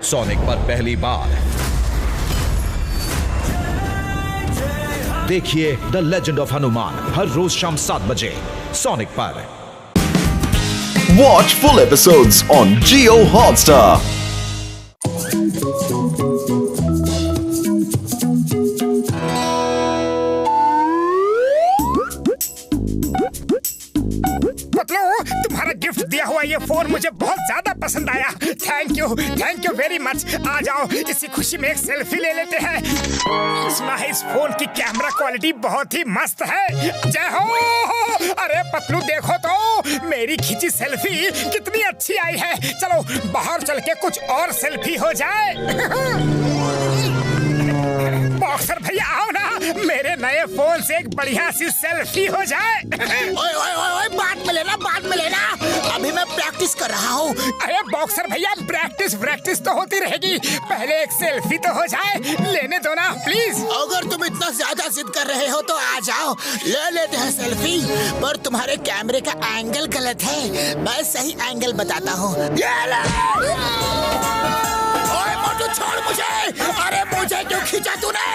Sonic पर पहली बार देखिए द लेजेंड ऑफ हनुमान हर रोज शाम 7 बजे सोनिक पर। Watch full episodes on Jio Hotstar. तुम्हारा गिफ्ट दिया हुआ ये फोन मुझे बहुत ज्यादा पसंद आया। Thank you very much. आ जाओ इसी खुशी में एक सेल्फी ले लेते हैं। इस फोन की कैमरा क्वालिटी बहुत ही मस्त है। जय हो। अरे पतलू देखो तो मेरी खींची सेल्फी कितनी अच्छी आई है। चलो बाहर चल के कुछ और सेल्फी हो जाए। बॉक्सर भैया आओ ना, मेरे नए फोन से एक बढ़िया सी सेल्फी हो जाए। ओए ओए ओए बाद में लेना अभी मैं प्रैक्टिस कर रहा हूँ। अरे बॉक्सर भैया प्रैक्टिस तो होती रहेगी, पहले एक सेल्फी तो हो जाए। लेने दो ना प्लीज। अगर तुम इतना ज्यादा जिद कर रहे हो तो आ जाओ ले लेते हैं सेल्फी। पर तुम्हारे कैमरे का एंगल गलत है, मैं सही एंगल बताता हूँ। छोड़ मुझे। अरे मुझे क्यों खींचा तूने?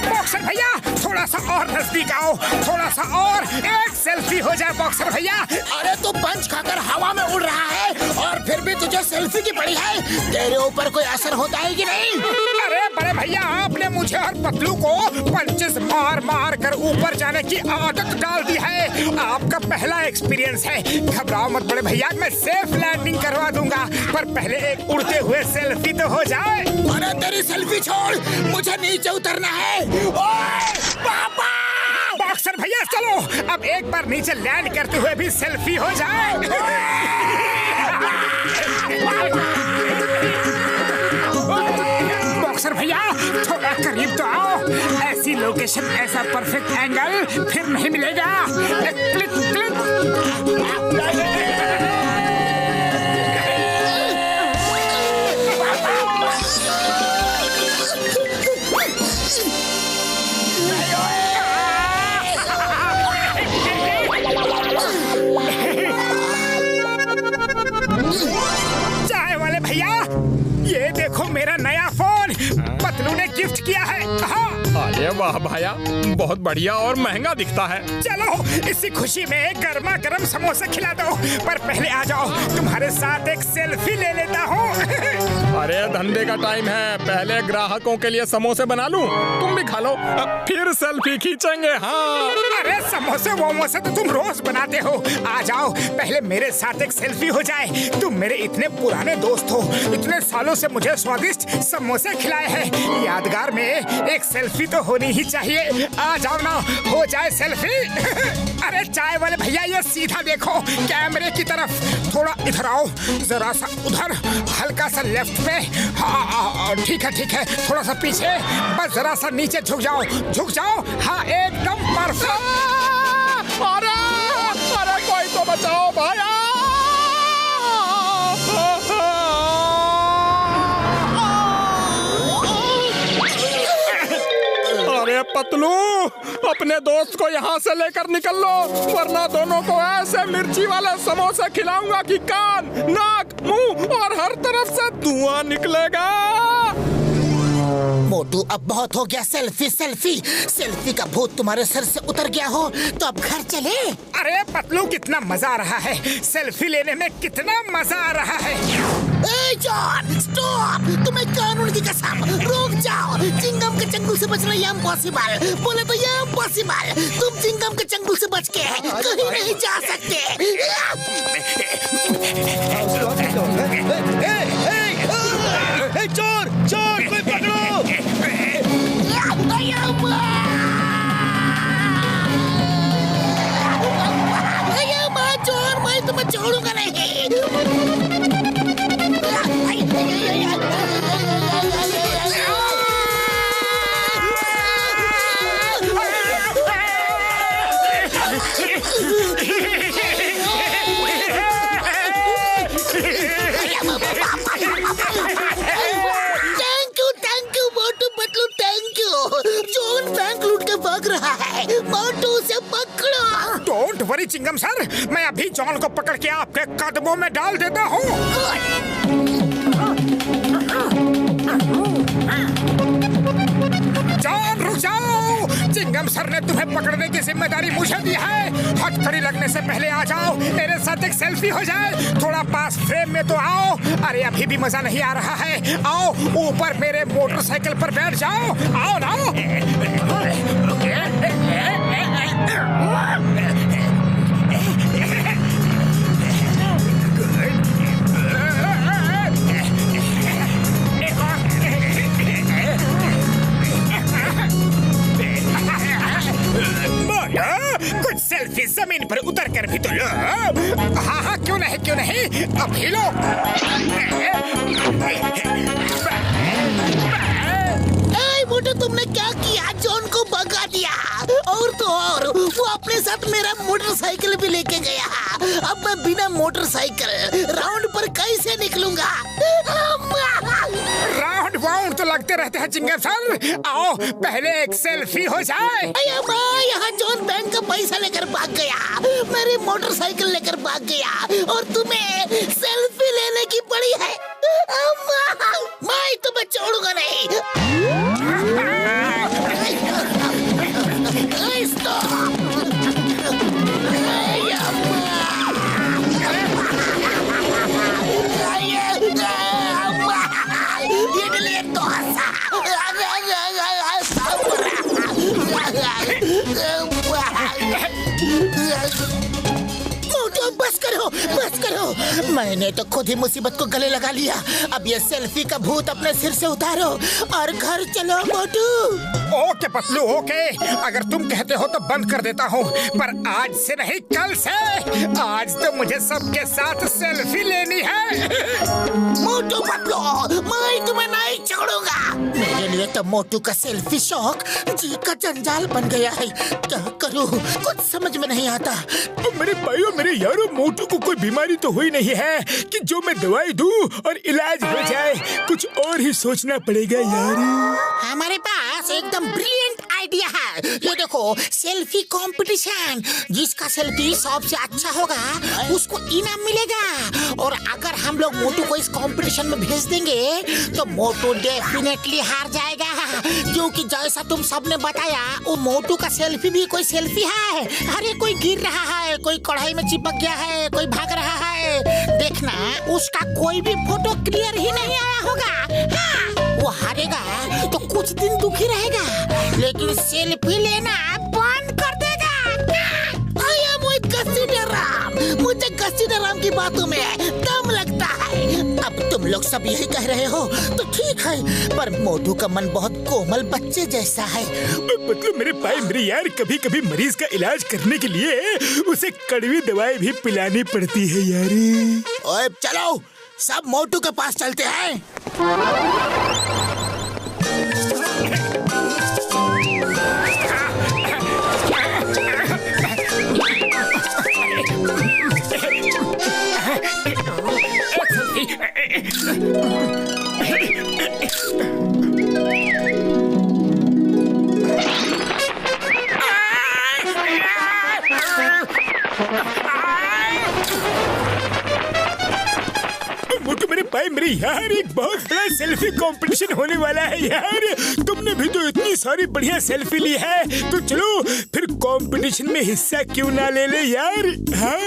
बॉक्सर भैया थोड़ा सा और नजदीक आओ, थोड़ा सा और एक सेल्फी हो जाए बॉक्सर भैया। अरे तू पंच खाकर हवा में उड़ रहा है और फिर भी तुझे सेल्फी की पड़ी है। तेरे ऊपर कोई असर होता है कि नहीं? अरे बड़े भैया आपने मुझे और पतलू को पंचेस मार कर ऊपर जाने की आदत डाल दी है। आपका पहला एक्सपीरियंस है। घबराओ मत बड़े भैया, मैं सेफ लैंडिंग करवा दूंगा, पर पहले एक उड़ते हुए सेल्फी तो हो जाए। अरे तेरी सेल्फी छोड़, मुझे नीचे उतरना है। ओए पापा! बॉक्सर भैया चलो अब एक बार नीचे लैंड करते हुए भी सेल्फी हो जाए। बॉक्सर भैया थोड़ा करीब तो आओ। ऐसी लोकेशन, ऐसा परफेक्ट एंगल फिर नहीं मिलेगा। Click click. चाय वाले भैया ये देखो मेरा नया फोन पतलू ने गिफ्ट किया है। अरे वाह भैया, बहुत बढ़िया और महंगा दिखता है। चलो इसी खुशी में गर्मा गर्म समोसा खिला दो, पर पहले आ जाओ तुम्हारे साथ एक सेल्फी ले लेता हूँ। अरे धंधे का टाइम है, पहले ग्राहकों के लिए समोसे बना लूं, तुम भी खा लो, फिर सेल्फी खींचेंगे। हाँ अरे समोसे वोमोसे तो तुम रोज बनाते हो। आ जाओ पहले मेरे साथ एक सेल्फी हो जाए। तुम मेरे इतने पुराने दोस्त हो, इतने सालों से मुझे स्वादिष्ट समोसे खिलाए हैं। यादगार में एक सेल्फी तो होनी ही चाहिए। आ जाओ ना हो जाए सेल्फी। अरे चाय वाले भैया ये सीधा देखो कैमरे की तरफ, थोड़ा इधर आओ, जरा सा उधर, हल्का सा लेफ्ट पे। हाँ ठीक है, थोड़ा सा पीछे, बस जरा सा नीचे झुक जाओ। हाँ एकदम परफेक्ट। अरे कोई तो बचाओ भैया। अरे पतलू अपने दोस्त को यहाँ से लेकर निकल लो, वरना दोनों को ऐसे मिर्ची वाले समोसे खिलाऊंगा कि कान, नाक, मुंह और हर तरफ से धुआं निकलेगा। मोटू अब बहुत हो गया सेल्फी का भूत तुम्हारे सर से उतर गया हो तो अब घर चले। अरे पतलू कितना मजा आ रहा है, सेल्फी लेने में कितना मजा आ रहा है। जॉन स्टॉप, तुम्हें कानून की कसम, रुक जाओ। चिंगम के चंगुल से बचना ये इम्पॉसिबल, बोले तो ये इम्पॉसिबल। तुम चिंगम के चंगुल से बच के कहीं नहीं जा सकते। चोर कोई पकड़ो। चोर मैं तुम्हें छोड़ूंगा नहीं। Thank you Motu Patlu, thank you. John bank लूट के भाग रहा है, मोटू उसे पकड़ो। डोंट वरी चिंगम सर, मैं अभी जॉन को पकड़ के आपके कदमों में डाल देता हूँ। करने की जिम्मेदारी मुझे दी है। हथकड़ी लगने से पहले आ जाओ, मेरे साथ एक सेल्फी हो जाए। थोड़ा पास फ्रेम में तो आओ। अरे अभी भी मजा नहीं आ रहा है। आओ ऊपर मेरे मोटरसाइकिल पर बैठ जाओ। आओ ना। कुछ सेल्फी जमीन पर उतर कर भी तो लो। हाँ हाँ क्यों नहीं क्यों नहीं, अभी लो। मोटू तुमने क्या किया? जॉन को भगा दिया और तो और वो अपने साथ मेरा मोटरसाइकिल भी लेके गया। अब मैं बिना मोटरसाइकिल राउंड पर कैसे निकलूंगा? राउंड वाउंड तो लगते रहते हैं चिंगम सर। आओ पहले एक सेल्फी हो जाए। यहाँ जॉन बैंक का पैसा लेकर भाग गया, मेरी मोटरसाइकिल लेकर भाग गया और तुम्हें सेल्फी लेने की पड़ी है। मैं तुम्हें छोड़ूंगा नहीं। बस करो, मैंने तो खुद ही मुसीबत को गले लगा लिया। अब ये सेल्फी का भूत अपने सिर से उतारो और घर चलो मोटू। ओके पतलू ओके, अगर तुम कहते हो तो बंद कर देता हूँ, पर आज से नहीं कल से। आज तो मुझे सबके साथ सेल्फी लेनी है। मोटू पतलू, मैं तुम्हें नहीं छोड़ूंगा। मेरे लिए तो मोटू का सेल्फी शौक जी का जंजाल बन गया है। क्या करूँ कुछ समझ में नहीं आता। मेरे भाइयों मेरे यारों, मोटू को कोई बीमारी तो हुई नहीं है कि जो मैं दवाई दूं और इलाज हो जाए। कुछ और ही सोचना पड़ेगा यार। हमारे पास एकदम ब्रिलियंट आइडिया है। ये देखो सेल्फी कंपटीशन, जिसका सेल्फी सबसे अच्छा होगा उसको इनाम मिलेगा। और अगर हम लोग मोटू को इस कंपटीशन में भेज देंगे तो मोटू डेफिनेटली हार जाएगा, क्योंकि जैसा तुम सबने बताया वो मोटू का सेल्फी भी कोई सेल्फी है। अरे कोई गिर रहा है, कोई कढ़ाई में चिपक गया है, कोई भाग रहा है। देखना उसका कोई भी फोटो क्लियर ही नहीं आया होगा। हाँ, वो हारेगा तो कुछ दिन दुखी रहेगा, लेकिन सेल्फी लेना बंद कर देगा। मुझे घसीटाराम की बातों में दम लगता है। अब तुम लोग सब यही कह रहे हो तो ठीक है, पर मोटू का मन बहुत कोमल बच्चे जैसा है। मतलब मेरे भाई मेरे यार, कभी कभी मरीज का इलाज करने के लिए उसे कड़वी दवाई भी पिलानी पड़ती है यार। ओए चलो सब मोटू के पास चलते हैं। मोटू मेरे भाई मेरे यार, एक बहुत बड़ा सेल्फी कंपटीशन होने वाला है यार। तुमने भी तो इतनी सारी बढ़िया सेल्फी ली है, तो चलो फिर कंपटीशन में हिस्सा क्यों ना ले ले यार। हाँ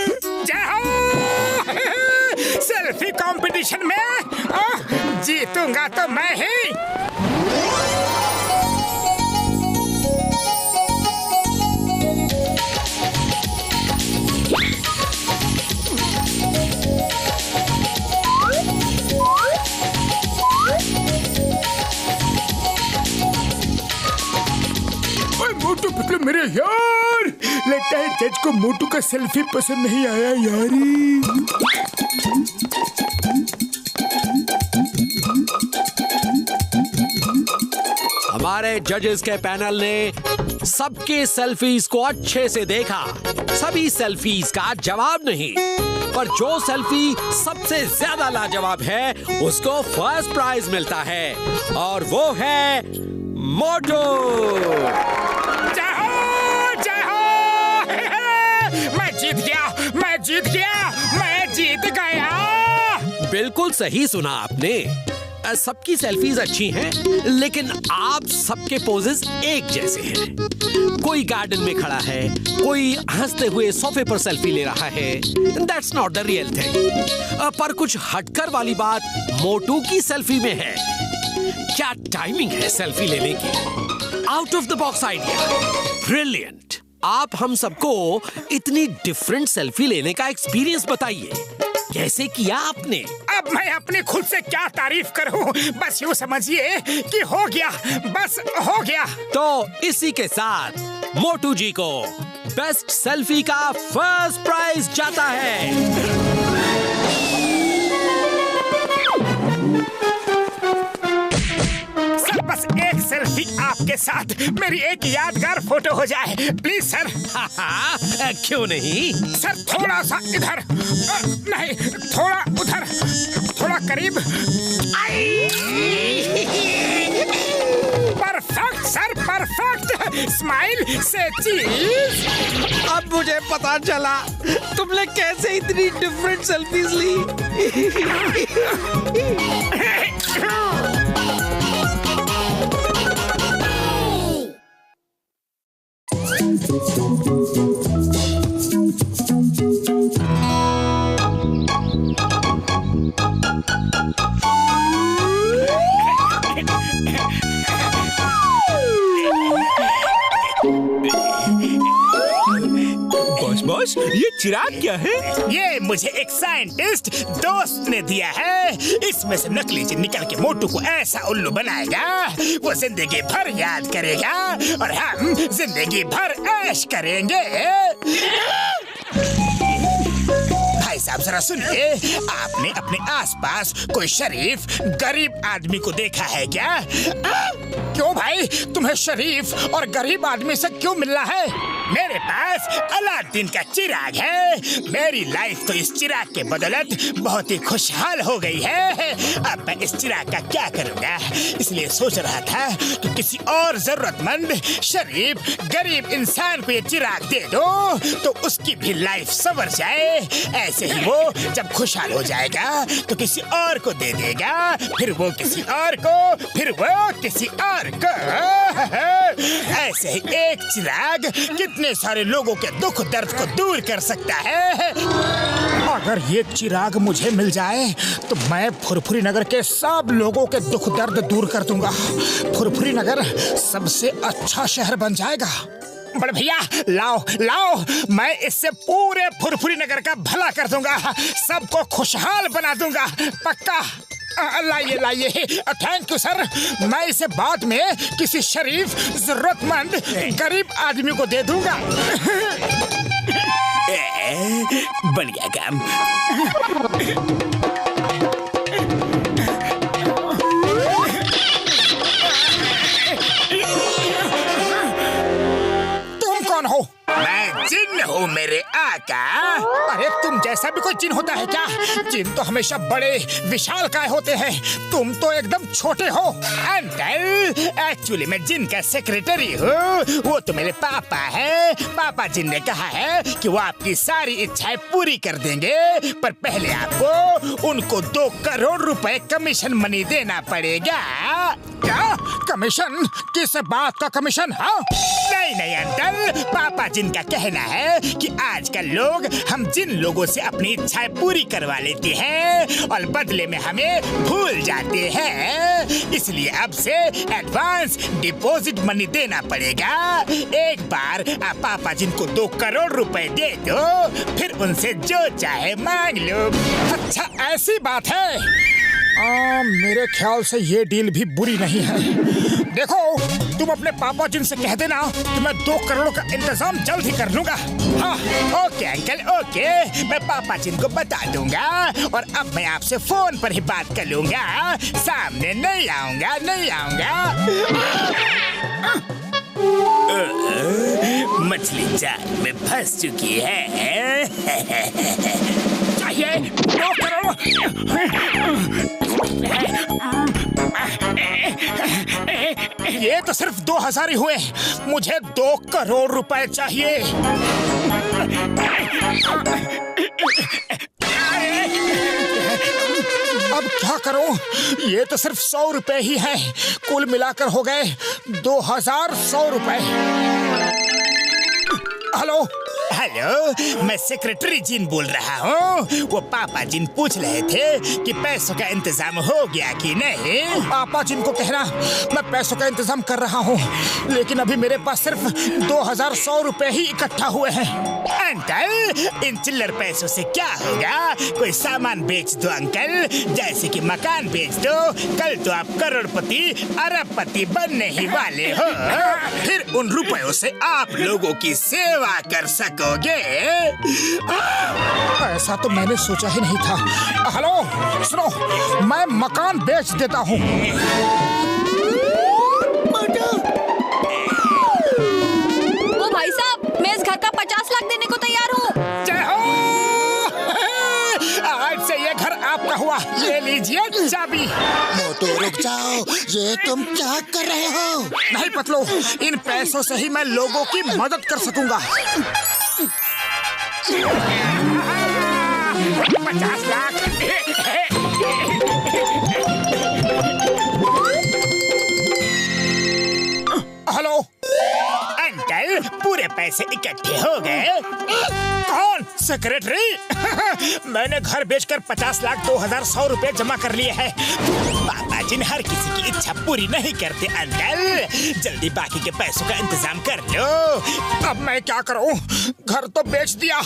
सेल्फी कंपटीशन में जीतूंगा तो मैं ही। मोटू पतलू मेरे यार, लगता है जज को मोटू का सेल्फी पसंद नहीं आया यारी। हमारे जजेस के पैनल ने सबके सेल्फीज को अच्छे से देखा। सभी सेल्फीज का जवाब नहीं, पर जो सेल्फी सबसे ज्यादा लाजवाब है उसको फर्स्ट प्राइज मिलता है, और वो है मोटू। मैं जीत गया। बिल्कुल सही सुना आपने। सबकी सेल्फीज अच्छी हैं, लेकिन आप सबके पोजेस एक जैसे हैं। कोई गार्डन में खड़ा है, कोई हंसते हुए सोफे पर सेल्फी ले रहा है। That's not the real thing. पर कुछ हटकर वाली बात मोटू की सेल्फी में है। क्या टाइमिंग है सेल्फी लेने की। Out of the box idea, brilliant. आप हम सबको इतनी डिफरेंट सेल्फी लेने का एक्सपीरियंस बताइए, कैसे किया आपने? अब मैं अपनी खुद से क्या तारीफ करूं, बस यूं समझिए कि हो गया, बस हो गया। तो इसी के साथ मोटू जी को बेस्ट सेल्फी का फर्स्ट प्राइज जाता है। बस एक सेल्फी आपके साथ, मेरी एक यादगार फोटो हो जाए प्लीज सर। क्यों नहीं सर, थोड़ा सा इधर, नहीं थोड़ा उधर, थोड़ा करीब। Perfect sir, perfect. स्माइल से चीज। अब मुझे पता चला तुमने कैसे इतनी डिफरेंट सेल्फीज ली। बॉस, ये चिराग क्या है? ये मुझे एक साइंटिस्ट दोस्त ने दिया है। इसमें से नकली जिन निकल के मोटू को ऐसा उल्लू बनाएगा, वो जिंदगी भर याद करेगा और हम जिंदगी भर ऐश करेंगे। भाई साहब जरा सुनिए, आपने अपने आसपास कोई शरीफ गरीब आदमी को देखा है क्या? क्यों भाई, तुम्हें शरीफ और गरीब आदमी से क्यों मिलना है? मेरे पास अलादीन का चिराग है। मेरी लाइफ तो इस चिराग के बदौलत बहुत ही खुशहाल हो गई है। अब मैं इस चिराग का क्या करूँगा, इसलिए सोच रहा था कि किसी और जरूरतमंद शरीफ गरीब इंसान को ये चिराग दे दो तो उसकी भी लाइफ संवर जाए। ऐसे ही वो जब खुशहाल हो जाएगा तो किसी और को दे देगा, फिर वो किसी और को, फिर वो किसी और को। ऐसे ही एक चिराग कितने सारे लोगों के दुख दर्द को दूर कर सकता है। अगर ये चिराग मुझे मिल जाए तो मैं फुरफुरी नगर के सब लोगों के दुख दर्द दूर कर दूंगा। फुरफुरी नगर सबसे अच्छा शहर बन जाएगा। बड़े भैया लाओ लाओ, मैं इससे पूरे फुरफुरी नगर का भला कर दूंगा, सबको खुशहाल बना दूंगा, पक्का। लाइए लाइए। Thank you sir. मैं इसे बाद में किसी शरीफ जरूरतमंद गरीब आदमी को दे दूंगा। बढ़िया काम। तुम कौन हो? मैं जिन हूँ मेरे आका। अरे तुम जैसा भी कोई जिन होता है क्या? जिन तो हमेशा बड़े विशालकाय होते हैं, तुम तो एकदम छोटे हो। अंकल, एक्चुअली मैं जिन का सेक्रेटरी हूँ। वो तो मेरे पापा है। पापा जिन ने कहा है कि वो आपकी सारी इच्छाएं पूरी कर देंगे, पर पहले आपको उनको 2 करोड़ रुपए कमीशन मनी देना पड़ेगा। क्या कमीशन? किस बात का कमीशन? हाँ नहीं नहीं अंकल, पापा जिन का कहना है कि आजकल लोग हम जिन लोगों से अपनी इच्छाएं पूरी करवा लेते हैं और बदले में हमें भूल जाते हैं, इसलिए अब से एडवांस डिपॉजिट मनी देना पड़ेगा। एक बार आप पापा जिन को 2 करोड़ रुपए दे दो, फिर उनसे जो चाहे मांग लो। अच्छा ऐसी बात है। मेरे ख्याल से ये डील भी बुरी नहीं है। देखो, तुम अपने पापा जिन से कह देना कि मैं 2 करोड़ का इंतजाम जल्द ही कर लूंगा। हाँ ओके अंकल ओके, मैं पापा जिन को बता दूंगा और अब मैं आपसे फोन पर ही बात कर लूंगा, सामने नहीं आऊंगा नहीं आऊंगा। मछली जाल में फंस चुकी है। चाहिए 2 करोड़। ये तो सिर्फ 2000 ही हुए, मुझे 2 करोड़ रुपए चाहिए। अब क्या करूं? ये तो सिर्फ 100 रुपए ही हैं। कुल मिलाकर हो गए 2100 रुपए। हेलो हेलो, मैं सेक्रेटरी जिन बोल रहा हूँ। वो पापा जिन पूछ रहे थे कि पैसों का इंतजाम हो गया कि नहीं। पापा जिन को कहना मैं पैसों का इंतजाम कर रहा हूँ, लेकिन अभी मेरे पास सिर्फ 2100 रुपए ही इकट्ठा हुए हैं। अंकल, इन चिल्लर पैसों से क्या होगा? कोई सामान बेच दो अंकल, जैसे कि मकान बेच दो। कल तो आप करोड़पति अरबपति बनने ही वाले हो। फिर उन रुपयों से आप लोगों की सेवा कर सकोगे। ऐसा तो मैंने सोचा ही नहीं था। हेलो सुनो, मैं मकान बेच देता हूँ। ओ भाई साहब, मैं इस घर का 50 लाख देने को तैयार हूँ। जय हो। आज से ये घर आपका हुआ। ले लीजिए चाबी। मोटू रुक जाओ, ये तुम क्या कर रहे हो? नहीं पतलू, इन पैसों से ही मैं लोगों की मदद कर सकूंगा। 50 लाख। हेलो अंकल, पूरे पैसे इकट्ठे हो गए। कौन? सेक्रेटरी। मैंने घर बेचकर 50 लाख 2100 रुपए जमा कर लिए हैं। पापा जिन हर किसी की इच्छा पूरी नहीं करते अंकल। जल्दी बाकी के पैसों का इंतजाम कर लो। अब मैं क्या करूं? घर तो बेच दिया।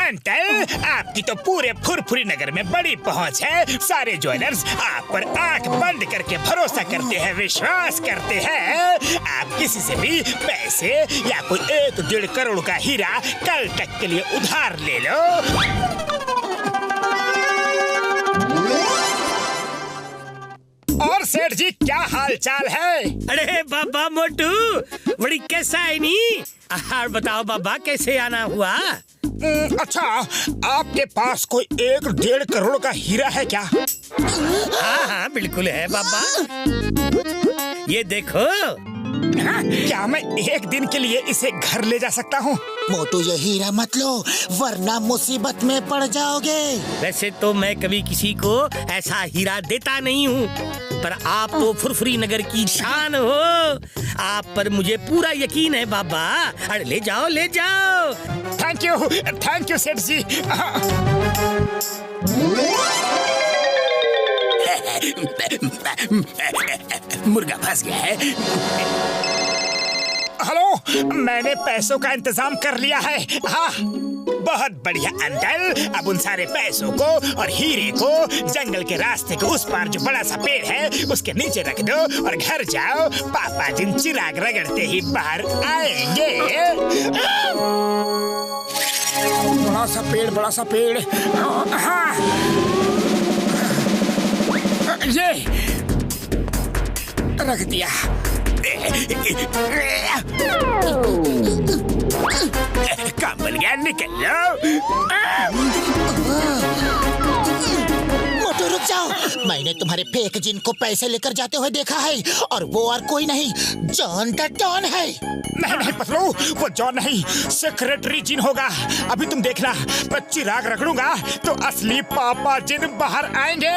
अंकल, आपकी तो पूरे फुरफुरी नगर में बड़ी पहुंच है। सारे ज्वेलर्स आप पर आंख बंद करके भरोसा करते हैं, विश्वास करते हैं। आप किसी से भी पैसे या कोई 1-1.5 करोड़ का हीरा कल तक के लिए उधार ले लो। और सेठ जी, क्या हाल चाल है? अरे बाबा मोटू, बड़ी कैसा है नी? बताओ बाबा, कैसे आना हुआ? अच्छा, आपके पास कोई 1-1.5 करोड़ का हीरा है क्या? हाँ हाँ बिल्कुल है बाबा, ये देखो। क्या मैं एक दिन के लिए इसे घर ले जा सकता हूँ? मोटू, ये हीरा मत लो, वरना मुसीबत में पड़ जाओगे। वैसे तो मैं कभी किसी को ऐसा हीरा देता नहीं हूँ, पर आप तो फुरफुरी नगर की शान हो। आप पर मुझे पूरा यकीन है बाबा। अरे ले जाओ ले जाओ। थैंक यू सेठ जी। मुर्गा फंस गया है। हेलो, मैंने पैसों का इंतजाम कर लिया है। हाँ, बहुत बढ़िया अंकल। अब उन सारे पैसों को और हीरे को जंगल के रास्ते के उस पार जो बड़ा सा पेड़ है उसके नीचे रख दो और घर जाओ। पापा जिन चिराग रगड़ते ही बाहर आएंगे। बड़ा सा पेड़। हाँ, ये रख दिया। काम बन गया, निकल लो। मोटू रुक जाओ, मैंने तुम्हारे फेक जिन को पैसे लेकर जाते हुए देखा है, और वो और कोई नहीं, जॉन द डॉन है। नहीं पतलू, वो जॉन नहीं, सेक्रेटरी जिन होगा। अभी तुम देखना, मैं चिराग रगड़ूंगा तो असली पापा जिन बाहर आएंगे।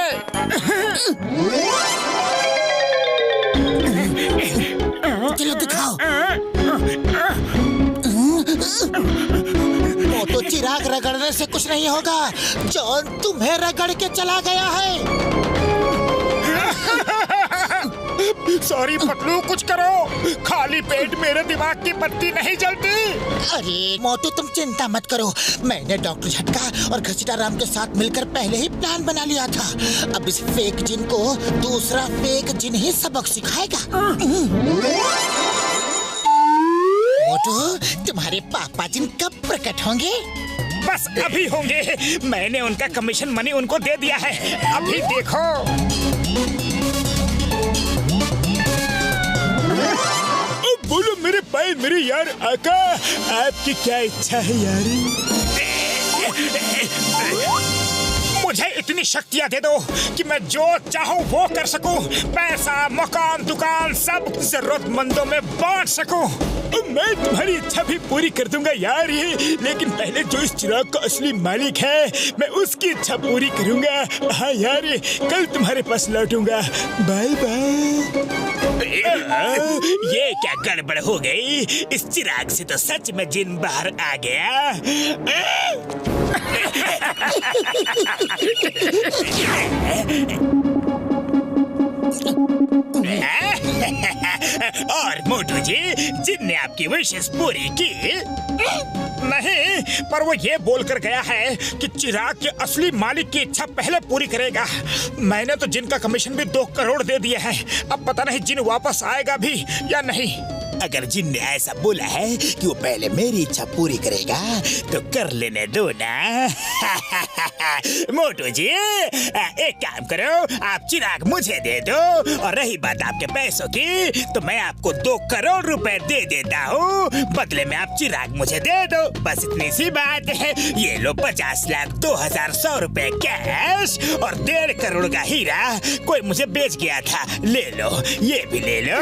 चलो दिखाओ। मोटू, चिराग रगड़ने से कुछ नहीं होगा, जॉन तुम्हें रगड़ के चला गया है। सॉरी पतलू, कुछ करो। खाली पेट मेरे दिमाग की बत्ती नहीं जलती। अरे मोटू, तुम चिंता मत करो, मैंने डॉक्टर झटका और घसीटा राम के साथ मिलकर पहले ही प्लान बना लिया था। अब इस फेक जिन को दूसरा फेक जिन ही सबक सिखाएगा। मोटू, तुम्हारे पापा जिन कब प्रकट होंगे? बस अभी होंगे। मैंने उनका कमीशन मनी उनको दे दिया है, अभी देखो। बोलो मेरे भाई, मेरे यार आका, आपकी क्या इच्छा है यार? मुझे इतनी शक्तियाँ दे दो कि मैं जो चाहूँ वो कर सकूँ। पैसा, मकान, दुकान सब जरूरतमंदों में बांट सकूँ। मैं तुम्हारी इच्छा भी पूरी कर दूंगा यार ये, लेकिन पहले जो इस चिराग का असली मालिक है मैं उसकी इच्छा पूरी करूंगा। हाँ यार, कल तुम्हारे पास लौटूंगा। Bye bye. ये क्या गड़बड़ हो गई? इस चिराग से तो सच में जिन बाहर आ गया। और मोटू जी, जिन ने आपकी विशेष पूरी की? नहीं, पर वो ये बोलकर गया है कि चिराग के असली मालिक की इच्छा पहले पूरी करेगा। मैंने तो जिन का कमीशन भी 2 करोड़ दे दिया है। अब पता नहीं जिन वापस आएगा भी या नहीं। अगर जिन ने ऐसा बोला है कि वो पहले मेरी इच्छा पूरी करेगा तो कर लेने दो ना। मोटू जी, एक काम करो, आप चिराग मुझे दे दो, और रही बात आपके पैसों की तो मैं आपको 2 करोड़ रुपए दे देता हूँ। बदले में आप चिराग मुझे दे दो, बस इतनी सी बात है। ये लो 50,02,100 रुपए कैश और 1.5 करोड़ का हीरा कोई मुझे बेच गया था। ले लो, ये भी ले लो।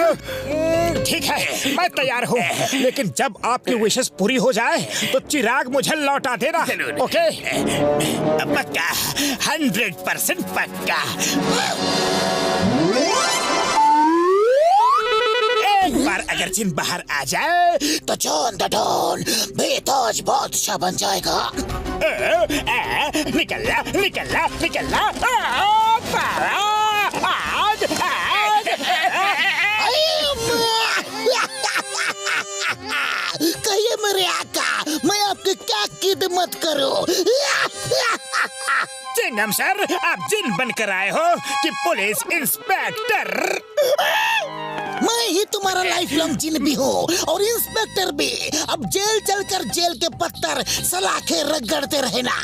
ठीक है, मैं तैयार हूँ, लेकिन जब आपकी विशेष पूरी हो जाए तो चिराग मुझे लौटा देना। ओके? पक्का, 100% पक्का। एक बार अगर जिन बाहर आ जाए तो जॉन द डॉन बेताज बादशाह बन जाएगा। निकलना निकलना निकलना। कहिए मेरे आका, मैं आपकी क्या खिदमत करूं? चिंगम सर, आप जिन बनकर आए हो कि पुलिस इंस्पेक्टर? मैं ही तुम्हारा लाइफ लॉन्ग जिन भी हूँ और इंस्पेक्टर भी। अब जेल चलकर जेल के पत्थर सलाखे रगड़ते रहना।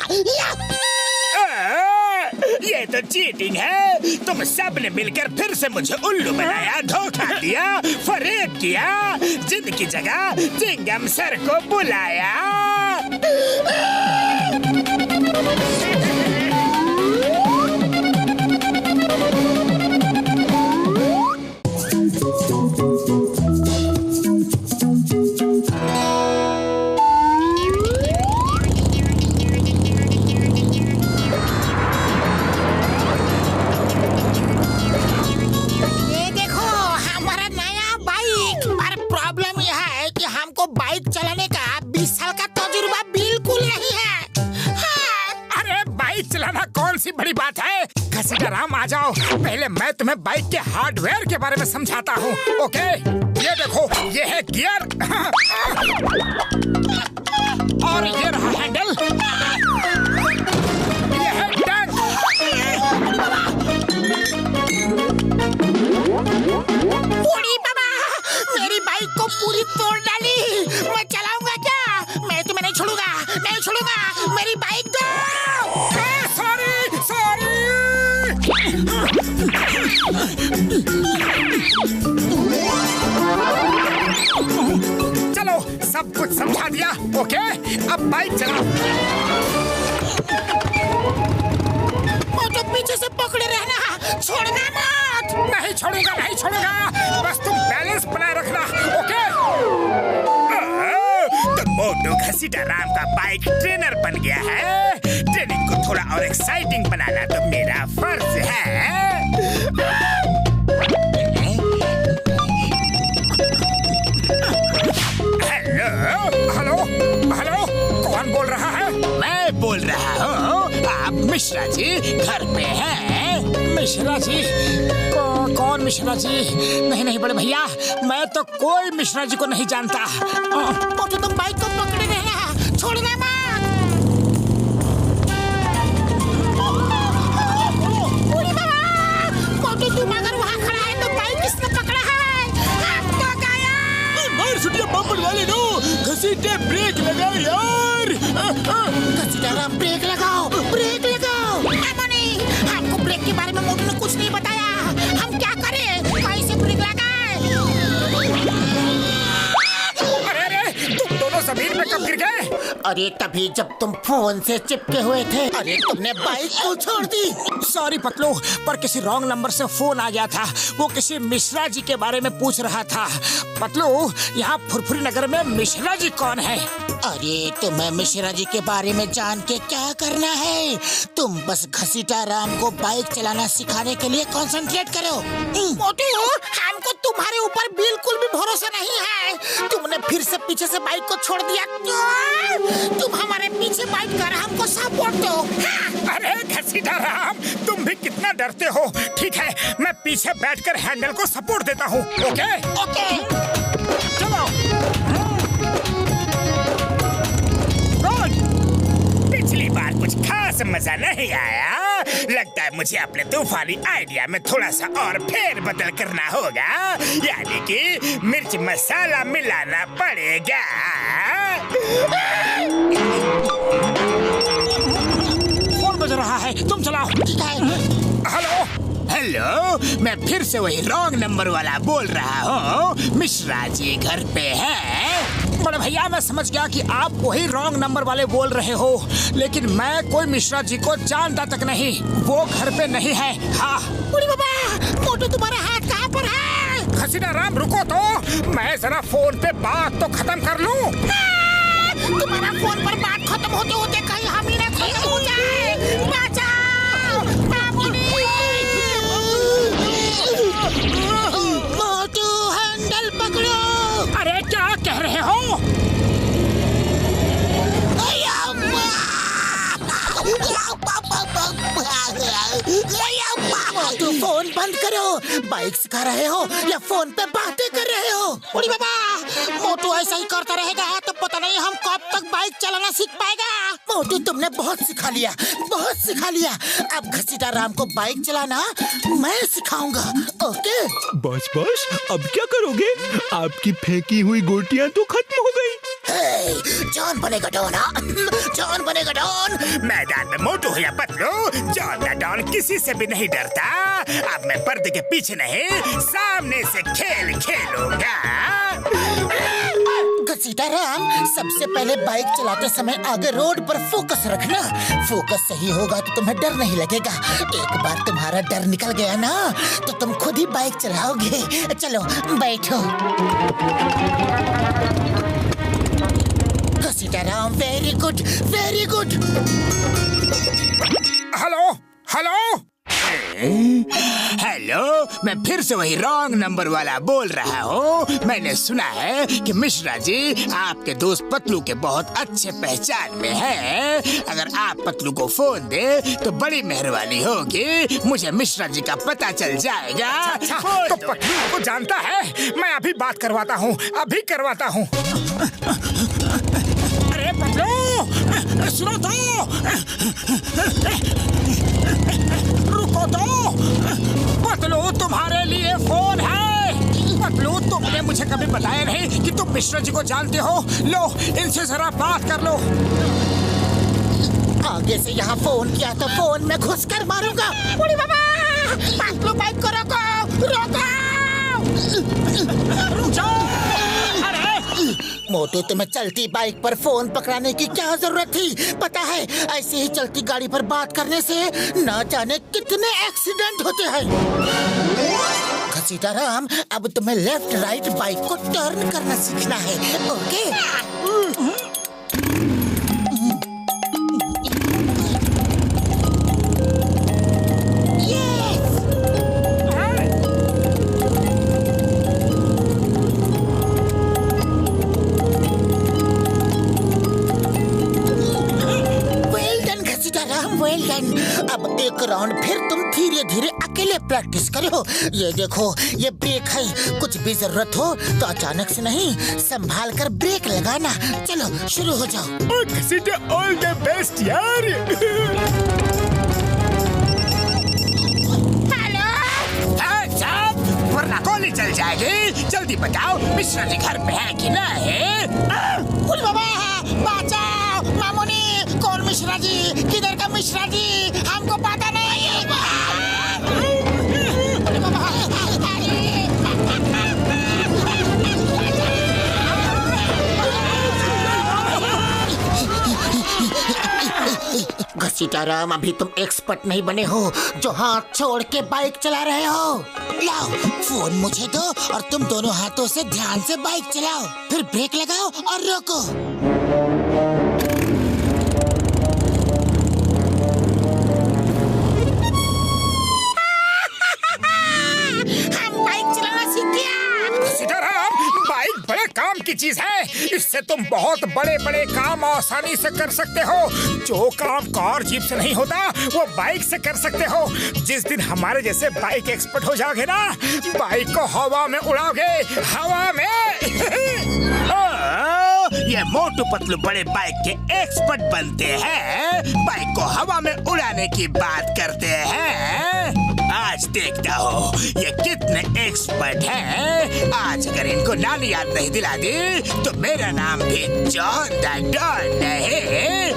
ये तो चीटिंग है। तुम सब ने मिलकर फिर से मुझे उल्लू बनाया, धोखा दिया, फरेब किया, जिन की जगह चिंगम सर को बुलाया। बाइक चलाने का 20 साल का तजुर्बा बिल्कुल नहीं है। हाँ। अरे बाइक चलाना कौन सी बड़ी बात है? घसीटाराम आ जाओ, पहले मैं तुम्हें बाइक के हार्डवेयर के बारे में समझाता हूँ। ओके? ये देखो, ये है गियर और ये रहा हैंडल, ये है टैंक। बूढ़ी बाबा, मेरी बाइक को पूरी तोड़ डाली। मैं चलाऊंगा क्या? मैं तुम्हें नहीं छोड़ूंगा, नहीं छोड़ूंगा। मेरी बाइक दो। Sorry sorry. चलो, सब कुछ समझा दिया। ओके? अब बाइक चलाओ। तो पीछे से पकड़े रहना, छोड़ना मत। नहीं छोड़ूंगा, नहीं छोड़ूंगा, बस तुम बैलेंस बनाए रखना। ओके? तो मोटू घसीटाराम का बाइक ट्रेनर बन गया है। ट्रेनिंग को थोड़ा और एक्साइटिंग बनाना तो मेरा फर्ज है। हेलो हेलो हेलो, कौन बोल रहा है? मैं बोल रहा हूँ। आप मिश्रा जी घर पे हैं? मिश्रा जी? कौन मिश्रा जी? नहीं नहीं बड़े भैया, मैं तो कोई मिश्रा जी को नहीं जानता। मोटू, तुम बाइक को पकड़े रहना, छोड़ना मत। बूढ़ी बाबा, मोटू तुम अगर वहाँ खड़ा है तो बाइक किसने पकड़ा है? हम तो गायब। मार सुटिया बम्पर वाले नो, घसीटे ब्रेक लगाओ यार। घसीटाराम, ब्रेक लगाओ, ब्रेक लगाओ। अमोनी, हमको ब्रेक के बारे में मोटू ने कुछ नहीं बताया। हम क्या करें? कैसे ब्रेक लगाए? अरे तुम दोनों जमीन में कब गिर गए? अरे तभी जब तुम फोन से चिपके हुए थे, अरे तुमने बाइक को छोड़ दी। सॉरी पतलू, पर किसी रॉन्ग नंबर से फोन आ गया था। वो किसी मिश्रा जी के बारे में पूछ रहा था। पतलू, यहाँ फुरफुरी नगर में मिश्रा जी कौन है? अरे तुम्हें मिश्रा जी के बारे में जान के क्या करना है? तुम बस घसीटा राम को बाइक चलाना सिखाने के लिए कंसंट्रेट करो। मोटू, हमको तुम्हारे ऊपर बिल्कुल भी भरोसा नहीं है। तुमने फिर से पीछे से बाइक को छोड़ दिया। तुम हमारे पीछे बैठ कर हमको सपोर्ट दो। अरे घसीटा राम, तुम भी कितना डरते हो। ठीक है, मैं पीछे बैठकर हैंडल को सपोर्ट देता हूँ। ओके ओके, चलो। पिछली बार कुछ खास मजा नहीं आया। लगता है मुझे अपने तूफानी आइडिया में थोड़ा सा और फेर बदल करना होगा, यानी कि मिर्च मसाला मिलाना पड़ेगा। फोन बज रहा है, तुम चलाओ। हेलो हेलो, मैं फिर से वही रॉन्ग नंबर वाला बोल रहा हूँ। मिश्रा जी घर पे है? बड़े भैया, मैं समझ गया कि आप वही रॉन्ग नंबर वाले बोल रहे हो, लेकिन मैं कोई मिश्रा जी को जानता तक नहीं। वो घर पे नहीं है। हाँ बाबा, मोटू तुम्हारा हाथ कहाँ पर है? घसीटा राम, रुको तो, मैं जरा फोन पे बात तो खत्म कर लूं। तुम्हारा फोन पर बात खत्म होते होते कहीं हम ही ना खत्म हो जाए। बचाओ मामूली। मोटू, हैंडल पकड़ो। अरे क्या कह रहे हो? मोटू, फोन बंद करो। बाइक सिखा रहे हो या फोन पे बातें कर रहे हो? बूढ़ी बाबा, मोटू ऐसा ही करता रहेगा तो पता नहीं हम कब तक बाइक चलाना सीख पाएगा। मोटू, तुमने बहुत सिखा लिया, बहुत सिखा लिया। अब घसीटा राम को बाइक चलाना मैं सिखाऊंगा। ओके बस बस, अब क्या करोगे? आपकी फेंकी हुई गोटियां तो खत्म हो गई। जॉन बनेगा डॉन। जॉन बनेगा डॉन। मैदान में मोटू हो या पतलू, जॉन का डॉन किसी से भी नहीं डरता। अब मैं पर्दे के पीछे नहीं, सामने से खेल खेलूंगा। घसीटा राम, सबसे पहले बाइक चलाते समय आगे रोड पर फोकस रखना। फोकस सही होगा तो तुम्हें डर नहीं लगेगा। एक बार तुम्हारा डर निकल गया ना, तो तुम खुद ही बाइक चलाओगे। चलो बैठो। घसीटा Ram, very good, very good. Hello hello hello, मैं फिर से वही रॉन्ग नंबर वाला बोल रहा हूँ। मैंने सुना है कि मिश्रा जी आपके दोस्त पतलू के बहुत अच्छे पहचान में है। अगर आप पतलू को फोन दे तो बड़ी मेहरबानी होगी। मुझे मिश्रा जी का पता चल जाएगा। अच्छा, तो पतलू को जानता है? मैं अभी बात करवाता हूँ, अभी करवाता हूँ। अरे पतलू, सुनो तो, रुको तो। पतलू, तुम्हारे लिए फोन है। पतलू, तुमने मुझे कभी बताया नहीं कि तुम मिश्रा जी को जानते हो। लो, इनसे जरा बात कर लो। आगे से यहाँ फोन किया तो फोन में घुस कर मारूंगा। बूढ़ी बाबा, पतलू बाइक को रोको, रोको। रुक जाओ। मोटू, तुम्हें चलती बाइक पर फोन पकड़ाने की क्या जरूरत थी? पता है, ऐसे ही चलती गाड़ी पर बात करने से न जाने कितने एक्सीडेंट होते हैं। घसीटा राम, अब तुम्हें लेफ्ट राइट बाइक को टर्न करना सीखना है। ओके अब एक राउंड फिर तुम धीरे धीरे अकेले प्रैक्टिस करो। ये देखो, ये ब्रेक है। कुछ भी जरूरत हो तो अचानक से नहीं, संभाल कर ब्रेक लगाना। चलो शुरू हो जाओ। ऑल द बेस्ट यार। हेलो, वरना गोली चल जाएगी। जल्दी बताओ, मिश्रा जी घर पे है कि नहीं? बाबा, बचाओ मामूनी। कौन मिश्रा जी? किधर का मिश्रा जी? हमको पता नहीं। सीताराम, अभी तुम एक्सपर्ट नहीं बने हो जो हाथ छोड़ के बाइक चला रहे हो। लाओ फोन मुझे दो और तुम दोनों हाथों से ध्यान से बाइक चलाओ, फिर ब्रेक लगाओ और रोको। हम बाइक चलाना सीख गया। सीताराम, बाइक बड़े काम की चीज है। इससे तुम बहुत बड़े बड़े काम आसानी से कर सकते हो। जो काम कार जीप से नहीं होता वो बाइक से कर सकते हो। जिस दिन हमारे जैसे बाइक एक्सपर्ट हो जाओगे ना, बाइक को हवा में उड़ाओगे, हवा में। ये मोटू पतलू बड़े बाइक के एक्सपर्ट बनते हैं, बाइक को हवा में उड़ाने की बात करते हैं। आज देखता हो ये कितने एक्सपर्ट हैं। आज अगर इनको नानी याद नहीं दिला दी तो मेरा नाम भी जॉन द डॉन नहीं।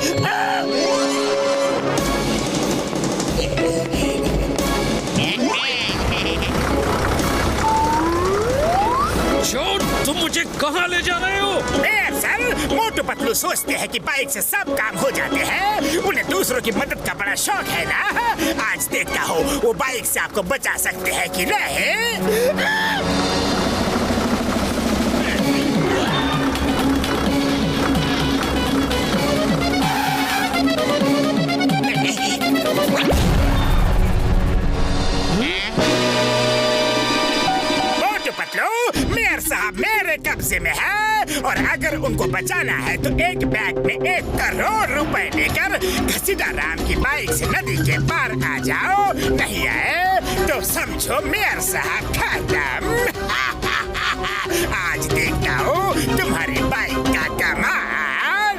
जॉन, तुम मुझे कहाँ ले जा रहे हो? सर, मोटू पतलू सोचते हैं कि बाइक से सब काम हो जाते हैं। उन्हें दूसरों की मदद का बड़ा शौक है ना। आज देखता हो वो बाइक से आपको बचा सकते हैं कि नहीं। मेयर साहब मेरे कब्जे में है और अगर उनको बचाना है तो एक बैग में 1 करोड़ रुपए लेकर घसीटा राम की बाइक से नदी के पार आ जाओ। नहीं आए तो समझो मेयर साहब खत्म। आज देखता हूँ तुम्हारी बाइक का कमाल।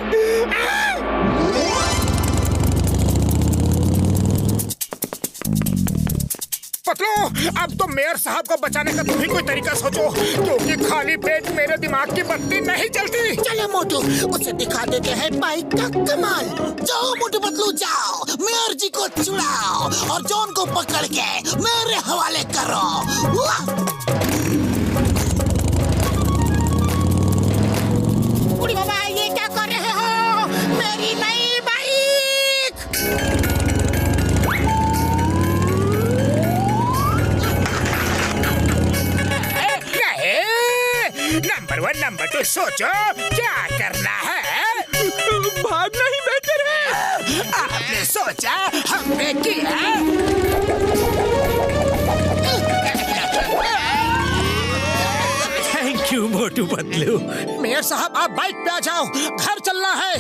पतलू, अब तो मेयर साहब को बचाने का तुम ही कोई तरीका सोचो, क्योंकि खाली पेट मेरे दिमाग की बत्ती नहीं चलती। चलो मोटू, उसे दिखा देते हैं बाइक का कमाल। जाओ मोटू पतलू जाओ, मेयर जी को छुड़ाओ और जॉन को पकड़ के मेरे हवाले करो। बुढ़ी बाबा, ये क्या कर रहे हो? मेरी नई बाइक। नंबर 1 नंबर 2 सोचो क्या करना है। भागना ही बेहतर है। आपने सोचा, हमने किया। Thank you Motu Patlu. Mayor साहब, आप बाइक पे आ जाओ, घर चलना है।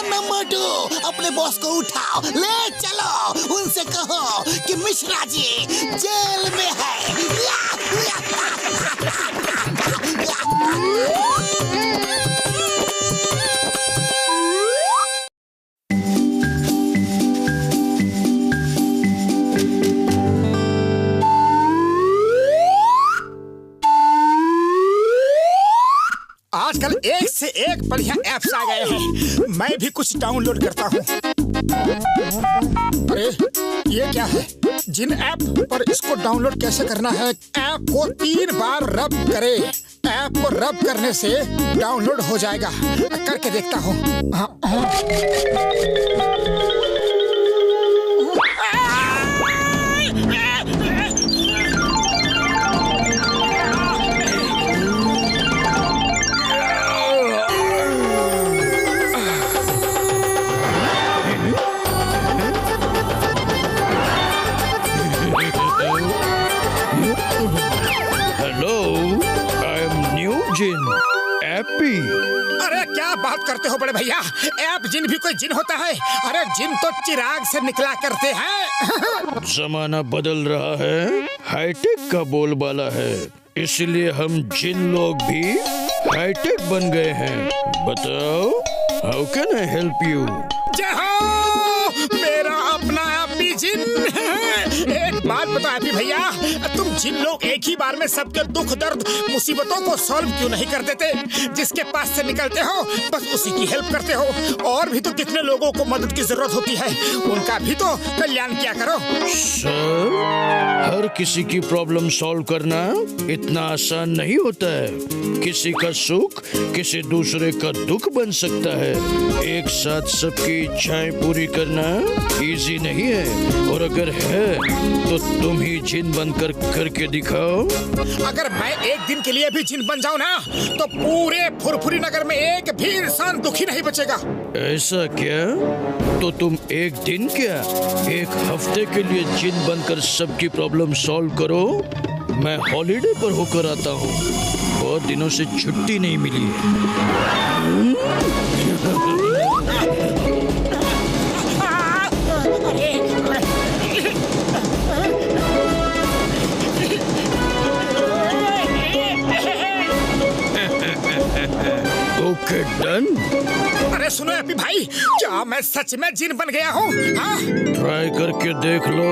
नंबर 2, अपने बॉस को उठाओ, ले चलो, उनसे कहो कि मिश्रा जी जेल में है। आजकल एक से एक बढ़िया ऐप्स आ गए हैं। मैं भी कुछ डाउनलोड करता हूँ। अरे ये क्या है? जिन ऐप पर इसको डाउनलोड कैसे करना है? ऐप को 3 बार रब करे। ऐप को रब करने से डाउनलोड हो जाएगा। करके देखता हूँ। अरे क्या बात करते हो बड़े भैया? ऐप जिन भी कोई जिन होता है? अरे जिन तो चिराग से निकला करते हैं। जमाना बदल रहा है, हाईटेक का बोलबाला है, इसलिए हम जिन लोग भी हाईटेक बन गए हैं। बताओ, how can I help you? जय हो, मेरा अपना ऐप भी जिन है। एक बात बता हैप्पी भैया, तुम जिन लोग एक ही बार में सबके दुख दर्द मुसीबतों को सॉल्व क्यों नहीं कर देते? जिसके पास से निकलते हो बस उसी की हेल्प करते हो। और भी तो कितने लोगों को मदद की जरूरत होती है, उनका भी तो कल्याण किया करो। सर, हर किसी की प्रॉब्लम सॉल्व करना इतना आसान नहीं होता है। किसी का सुख किसी दूसरे का दुख बन सकता है। एक साथ सबकी इच्छाएं पूरी करना इजी नहीं है, और अगर है तो तुम ही जिन बनकर करके दिखाओ। अगर मैं एक दिन के लिए भी जिन बन जाऊं ना, तो पूरे फुरफुरी नगर में एक भी इंसान दुखी नहीं बचेगा। ऐसा क्या? तो तुम एक दिन क्या, एक हफ्ते के लिए जिन बनकर सबकी प्रॉब्लम सॉल्व करो। मैं हॉलिडे पर होकर आता हूँ, बहुत दिनों से छुट्टी नहीं मिली है। Okay done. अरे सुनो हैप्पी भाई, क्या मैं सच में जिन बन गया हूँ? हाँ? ट्राई करके देख लो।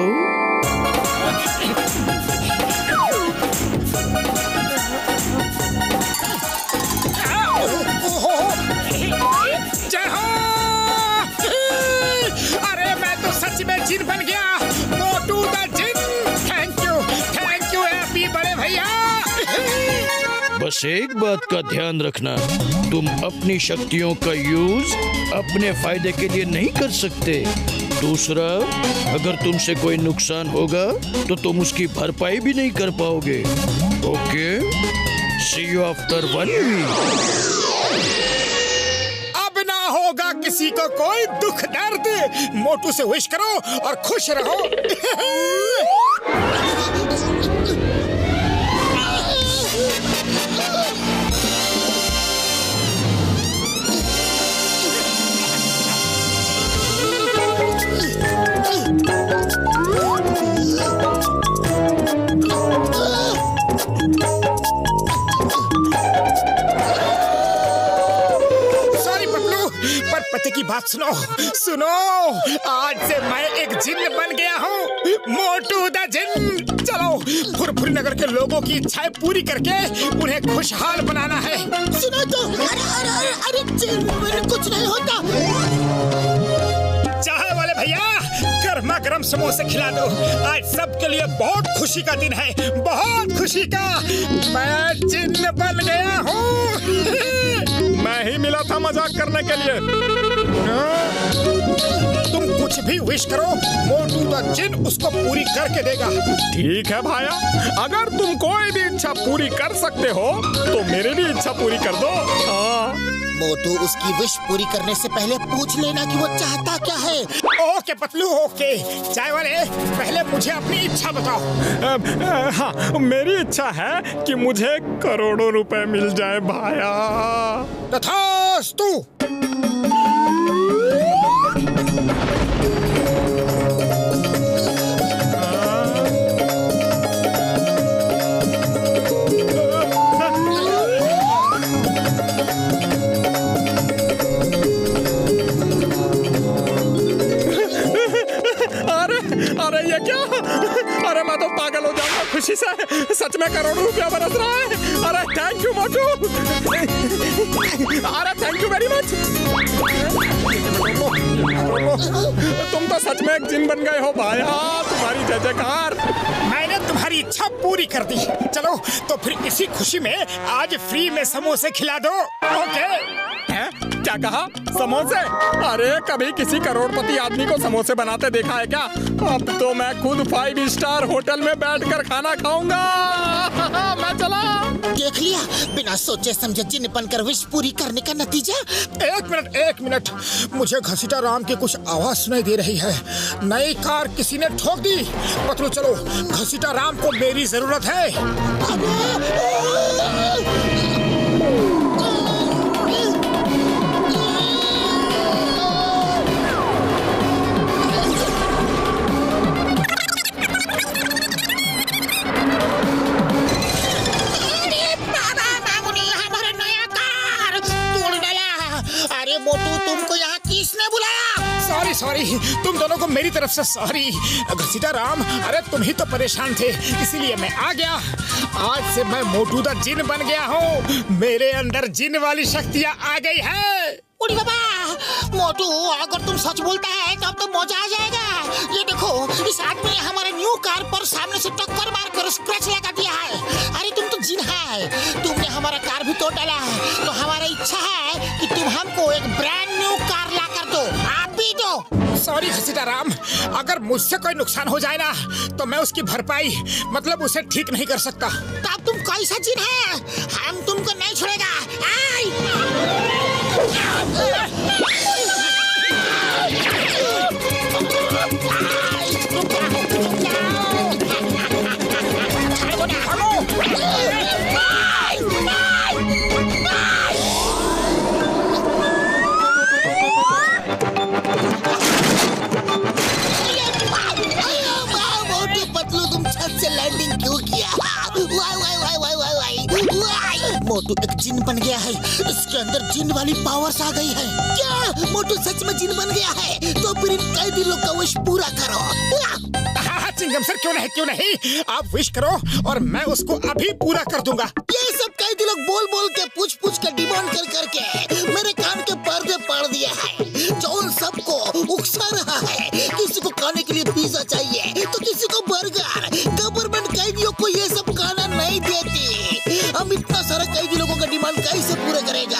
जय हो! अरे मैं तो सच में जिन बन गया, मोटू द जिन। थैंक यू हैप्पी बड़े भैया। बस एक बात का ध्यान रखना, तुम अपनी शक्तियों का यूज अपने फायदे के लिए नहीं कर सकते। दूसरा, अगर तुमसे कोई नुकसान होगा तो तुम उसकी भरपाई भी नहीं कर पाओगे। Okay, see you after 1 week. अब ना होगा किसी को कोई दुख दर्द। मोटू से विश करो और खुश रहो। पति की बात सुनो, आज से मैं एक जिन बन गया हूँ, मोटू द जिन। चलो फुरफुरी नगर के लोगों की इच्छाएं पूरी करके उन्हें खुशहाल बनाना है। सुनो तो, अरे जिन कुछ नहीं होता। चाय वाले भैया, गर्मा गर्म समोसे खिला दो। आज सबके लिए बहुत खुशी का दिन है, बहुत खुशी का। मैं जिन बन गया हूँ। मैं ही मिला था मजाक करने के लिए। तुम कुछ भी विश करो, मोटू द जिन उसको पूरी करके देगा। ठीक है भाया, अगर तुम कोई भी इच्छा पूरी कर सकते हो तो मेरी भी इच्छा पूरी कर दो। मोटू, उसकी विश पूरी करने से पहले पूछ लेना कि वो चाहता क्या है। Okay Patlu, okay. चाय वाले, पहले मुझे अपनी इच्छा बताओ। हाँ, मेरी इच्छा है कि मुझे करोड़ों रुपए मिल जाए भाया। तथास्तु। अरे ये क्या? अरे मैं तो पागल हो जाऊंगा खुशी से। सच में करोड़ों रुपया बरस रहा है। अरे थैंक यू मोटू। अरे थैंक यू वेरी मच। तुम तो सच में एक जिन बन गए हो भाया, तुम्हारी जय जयकार। मैंने तुम्हारी इच्छा पूरी कर दी। चलो तो फिर इसी खुशी में आज फ्री में समोसे खिला दो। ओके? क्या कहा? समोसे? अरे कभी किसी करोड़पति आदमी को समोसे बनाते देखा है क्या? अब तो मैं खुद 5 स्टार होटल में बैठकर खाना खाऊंगा। मैं चला। देख लिया, बिना सोचे समझे जिन बनकर विश पूरी करने का नतीजा। एक मिनट, मुझे घसीटा राम की कुछ आवाज सुनाई दे रही है। नई कार किसी ने ठोक दी। पतलू चलो, घसीटा राम को मेरी जरूरत है। सॉरी सॉरी, तुम दोनों को मेरी तरफ से सॉरी। सीताराम, अरे तुम ही तो परेशान थे, इसीलिए मैं आ गया। आज से मैं मोटू द जिन बन गया हूँ। मेरे अंदर जिन वाली शक्तियाँ आ गई है। उड़ी बाबा, मोटू अगर तुम सच बोलता है तो अब तो मजा आ जाएगा। ये देखो, इस आदमी ने हमारे न्यू कार पर सामने से टक्कर मार कर स्क्रैच लगा दिया है। अरे तुम तो जिन है, तुमने हमारा कार भी तोड़ डाला है। तो हमारा इच्छा है कि तुम हमको एक ब्रांड न्यू कार ला कर दो, आप भी दो। सॉरी सीताराम, अगर मुझसे कोई नुकसान हो जाए ना तो मैं उसकी भरपाई मतलब उसे ठीक नहीं कर सकता। तब तुम कैसा जिन है? हम तुमको नहीं छोड़ेगा। मोटू पतलू, तुम छत से लैंडिंग क्यों किया? मोटू एक जिन बन गया है, इसके अंदर जिन वाली पावर्स आ गई है। क्या मोटू सच में जिन बन गया है? तो फिर इन कैदी लोग का विश पूरा करो। हाँ चिंगम सर, क्यों नहीं, आप विश करो और मैं उसको अभी पूरा कर दूंगा। ये सब कैदी लोग बोल बोल के पूछ के डिमांड कर के मेरे कान के पर्दे पाड़ दिए हैं। जो उन सबको उकसा रहा है, किसी को खाने के लिए पिज्जा चाहिए तो किसी को बर्गर। गवर्नमेंट कैदियों को ये सब खाना नहीं देती। हम इतना सारा कैदी लोगों का डिमांड कैसे पूरा करेगा?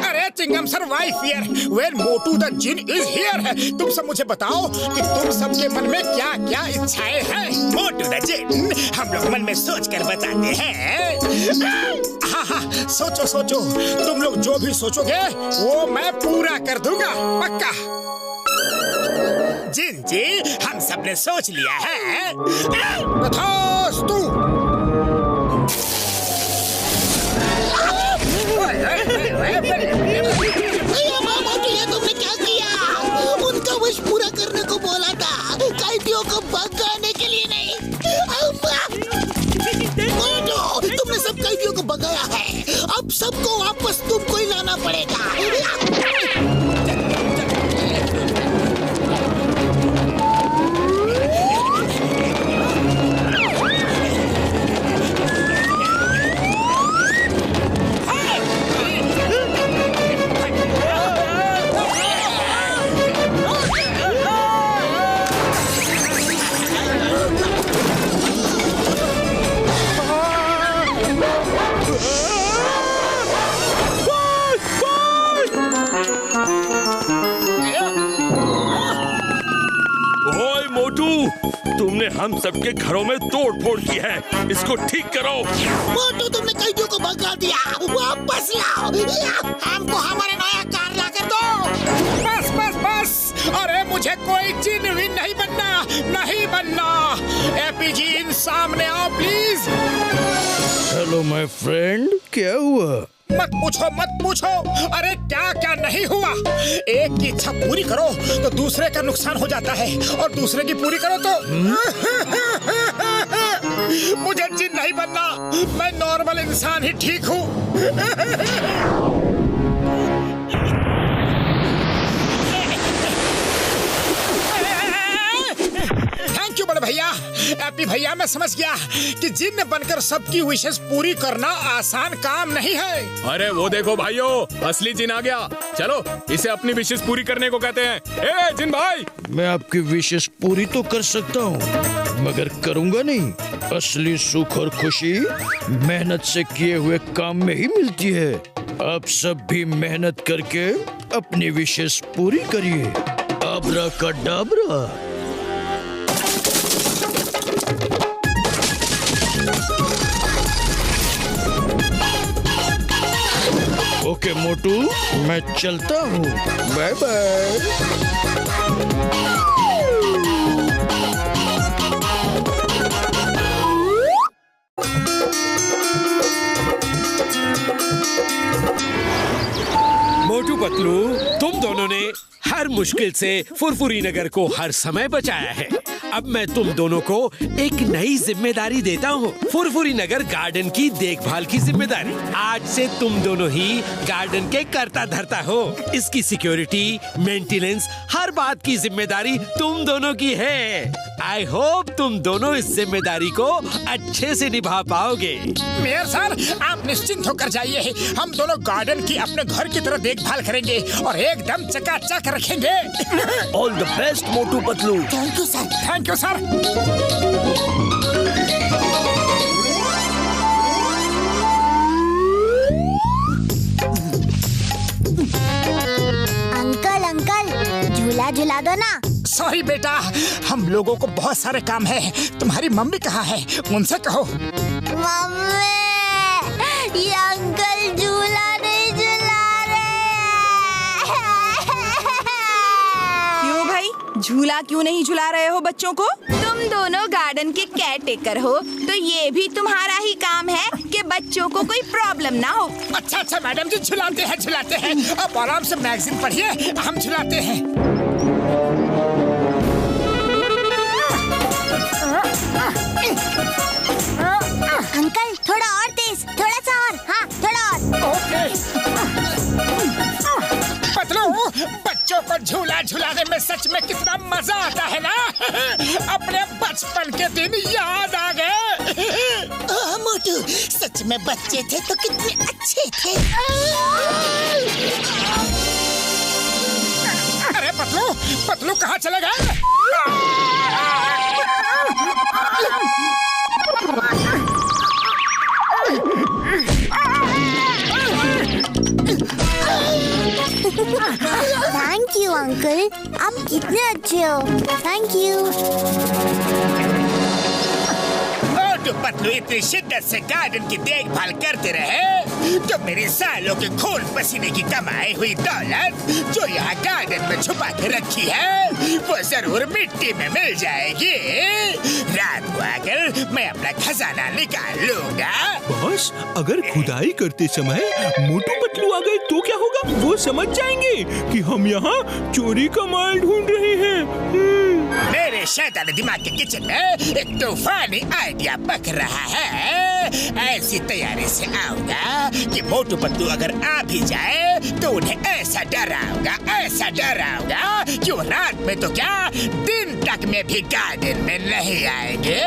अरे Chingum sir, why fear when Motu the jinn is here है। तुम सब मुझे बताओ कि तुम सबके मन में क्या क्या इच्छाएं हैं। मोटू द जिन, हम लोग मन में सोच कर बताते हैं। हाँ, सोचो, तुम लोग जो भी सोचोगे वो मैं पूरा कर दूंगा, पक्का। जिन जी, हम सब ने सोच लिया है। तथास्तु। ये तुमने क्या किया? उनका विश पूरा करने को बोला था, कैदियों को भगाने के लिए नहीं। तुमने सब कैदियों को भगाया है, अब सबको वापस तुमको ही लाना पड़ेगा। तुमने हम सबके घरों में तोड़ फोड़ की है, इसको ठीक करो। मोटू, तुमने कैदियों को भगा दिया, वापस लाओ। हमको हमारे नया कार ला कर दो। बस, अरे मुझे कोई जिन विन नहीं बनना। एपीजी सामने आओ प्लीज। हेलो माय फ्रेंड, क्या हुआ? मत पूछो। अरे क्या नहीं हुआ। एक की इच्छा पूरी करो तो दूसरे का नुकसान हो जाता है, और दूसरे की पूरी करो तो मुझे जिन नहीं बनना, मैं नॉर्मल इंसान ही ठीक हूँ। थैंक यू बड़े भैया। एपी भैया, मैं समझ गया कि जिन बनकर सबकी विशेष पूरी करना आसान काम नहीं है। अरे वो देखो भाइयों, असली जिन आ गया। चलो, इसे अपनी विशेष पूरी करने को कहते हैं। ए जिन भाई, मैं आपकी विशेष पूरी तो कर सकता हूँ, मगर करूँगा नहीं। असली सुख और खुशी मेहनत से किए हुए काम में ही मिलती है। आप सब भी मेहनत करके अपनी विशेष पूरी करिए। अब्राकडाब्रा। ओके मोटू, मैं चलता हूँ। Bye bye. मोटू पतलू, तुम दोनों ने हर मुश्किल से फुरफुरी नगर को हर समय बचाया है। अब मैं तुम दोनों को एक नई जिम्मेदारी देता हूँ, फुरफुरी नगर गार्डन की देखभाल की जिम्मेदारी। आज से तुम दोनों ही गार्डन के कर्ता धर्ता हो। इसकी सिक्योरिटी, मेंटेनेंस, हर बात की जिम्मेदारी तुम दोनों की है। आई होप तुम दोनों इस जिम्मेदारी को अच्छे से निभा पाओगे। मेयर सर, आप निश्चिंत होकर जाइए। हम दोनों गार्डन की अपने घर की तरह देखभाल करेंगे और एकदम चकाचक रखेंगे। All the best Motu Patlu. Thank you sir. Thank you sir. Uncle uncle, झूला झूला दो ना। सॉरी बेटा, हम लोगों को बहुत सारे काम है। तुम्हारी मम्मी कहाँ है? उनसे कहो। मम्मी, ये अंकल झूला नहीं झूला रहे। क्यों भाई, झूला क्यों नहीं झूला रहे हो बच्चों को? तुम दोनों गार्डन के केयर टेकर हो, तो ये भी तुम्हारा ही काम है कि बच्चों को कोई प्रॉब्लम ना हो। अच्छा अच्छा मैडम जी, झुलाते हैं झुलाते हैं। अब आराम से मैगजीन पढ़िए, हम झुलाते हैं। अंकल थोड़ा और तेज, थोड़ा सा और, हाँ थोड़ा और। ओके। पतलू, बच्चों को झूला झुलाने में सच में कितना मजा आता है ना। अपने बचपन के दिन याद आ गए। मोटू, सच में बच्चे थे तो कितने अच्छे थे। अरे पतलू, पतलू कहाँ चले गए? थैंक यू अंकल, आप कितने अच्छे हो। Thank you. मोटू पतलू इतनी शिद्दत से गार्डन की देखभाल करते रहे तो मेरे सालों के खून पसीने की कमाई हुई दौलत जो यहाँ गार्डन में छुपा के रखी है वो जरूर मिट्टी में मिल जाएगी। रात को आकर मैं अपना खजाना निकाल लूंगा। बॉस, अगर खुदाई करते समय मोटू पतलू आ गए तो क्या होगा? वो समझ जाएंगे कि हम यहाँ चोरी का माल ढूंढ रहे हैं। मेरे शैतानी दिमाग के किचन में एक तूफानी आइडिया पक रहा है। ऐसी तैयारी से आऊंगा कि मोटू पतलू अगर आ भी जाए तो उन्हें ऐसा डराऊंगा कि वो रात में तो क्या दिन तक में भी गार्डन में नहीं आएंगे।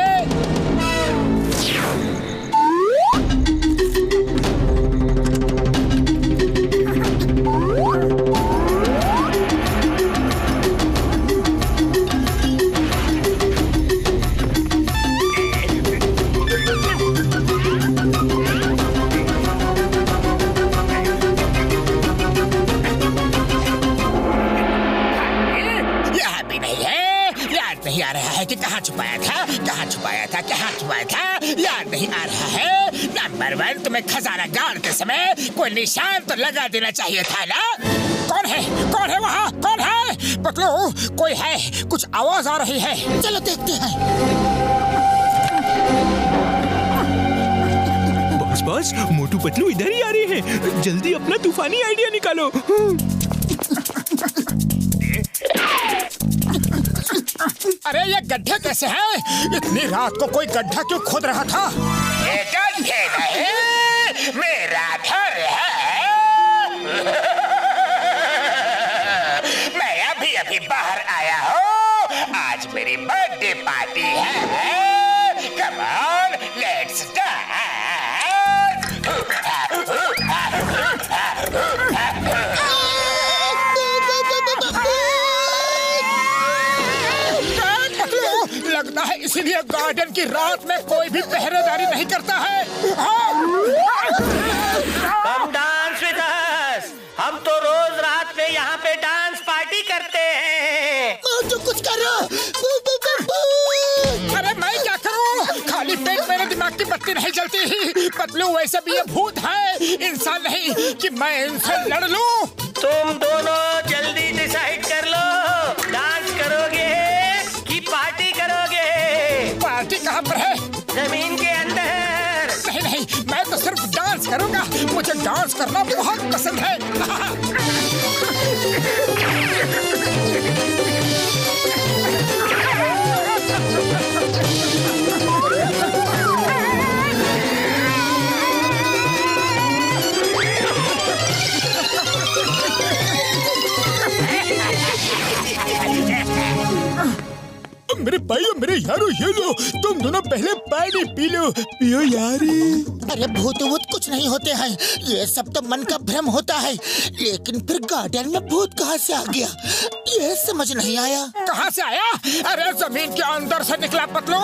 कि कहाँ छुपाया था याद नहीं आ रहा है। नंबर 1, तुम्हें खजाना गाड़ते समय कोई निशान तो लगा देना चाहिए था ना। कौन है वहाँ? कौन है? पतलू, कोई है, कुछ आवाज आ रही है। चलो देखते हैं। बॉस, मोटू पतलू इधर ही आ रहे हैं। जल्दी अपना तूफानी आइडिया निकालो। अरे ये गड्ढे कैसे हैं? इतनी रात को कोई गड्ढा क्यों खोद रहा था? ये गड्ढे नहीं, मेरा घर है। मैं अभी बाहर आया हूँ। आज मेरी बर्थडे पार्टी है। Come on, let's dance. लगता है इसीलिए गार्डन की रात में कोई भी पहरेदारी नहीं करता है। Come dance with us। हम तो रोज रात में यहाँ पे डांस पार्टी करते हैं। मोटू कुछ करो। अरे मैं क्या करूँ? खाली पेट मेरे दिमाग की बत्ती नहीं जलती। पतलू, वैसे भी ये भूत है, इंसान नहीं कि मैं इनसे लड़ लूँ। तुम दोनों जल्दी डिसाइड कर लो, डांस करोगे कि पार्टी करोगे? पार्टी कहाँ पर है? जमीन के अंदर। नहीं, मैं तो सिर्फ डांस करूँगा। मुझे डांस करना बहुत पसंद है। मेरे भाई और मेरे यारो, ये लो, तुम दोनों पहले पानी पी लो, पियो यारी। अरे भूत कुछ नहीं होते हैं, ये सब तो मन का भ्रम होता है। लेकिन फिर गार्डन में भूत कहाँ से आ गया, ये समझ नहीं आया। कहाँ से आया? अरे जमीन के अंदर से निकला पतलू।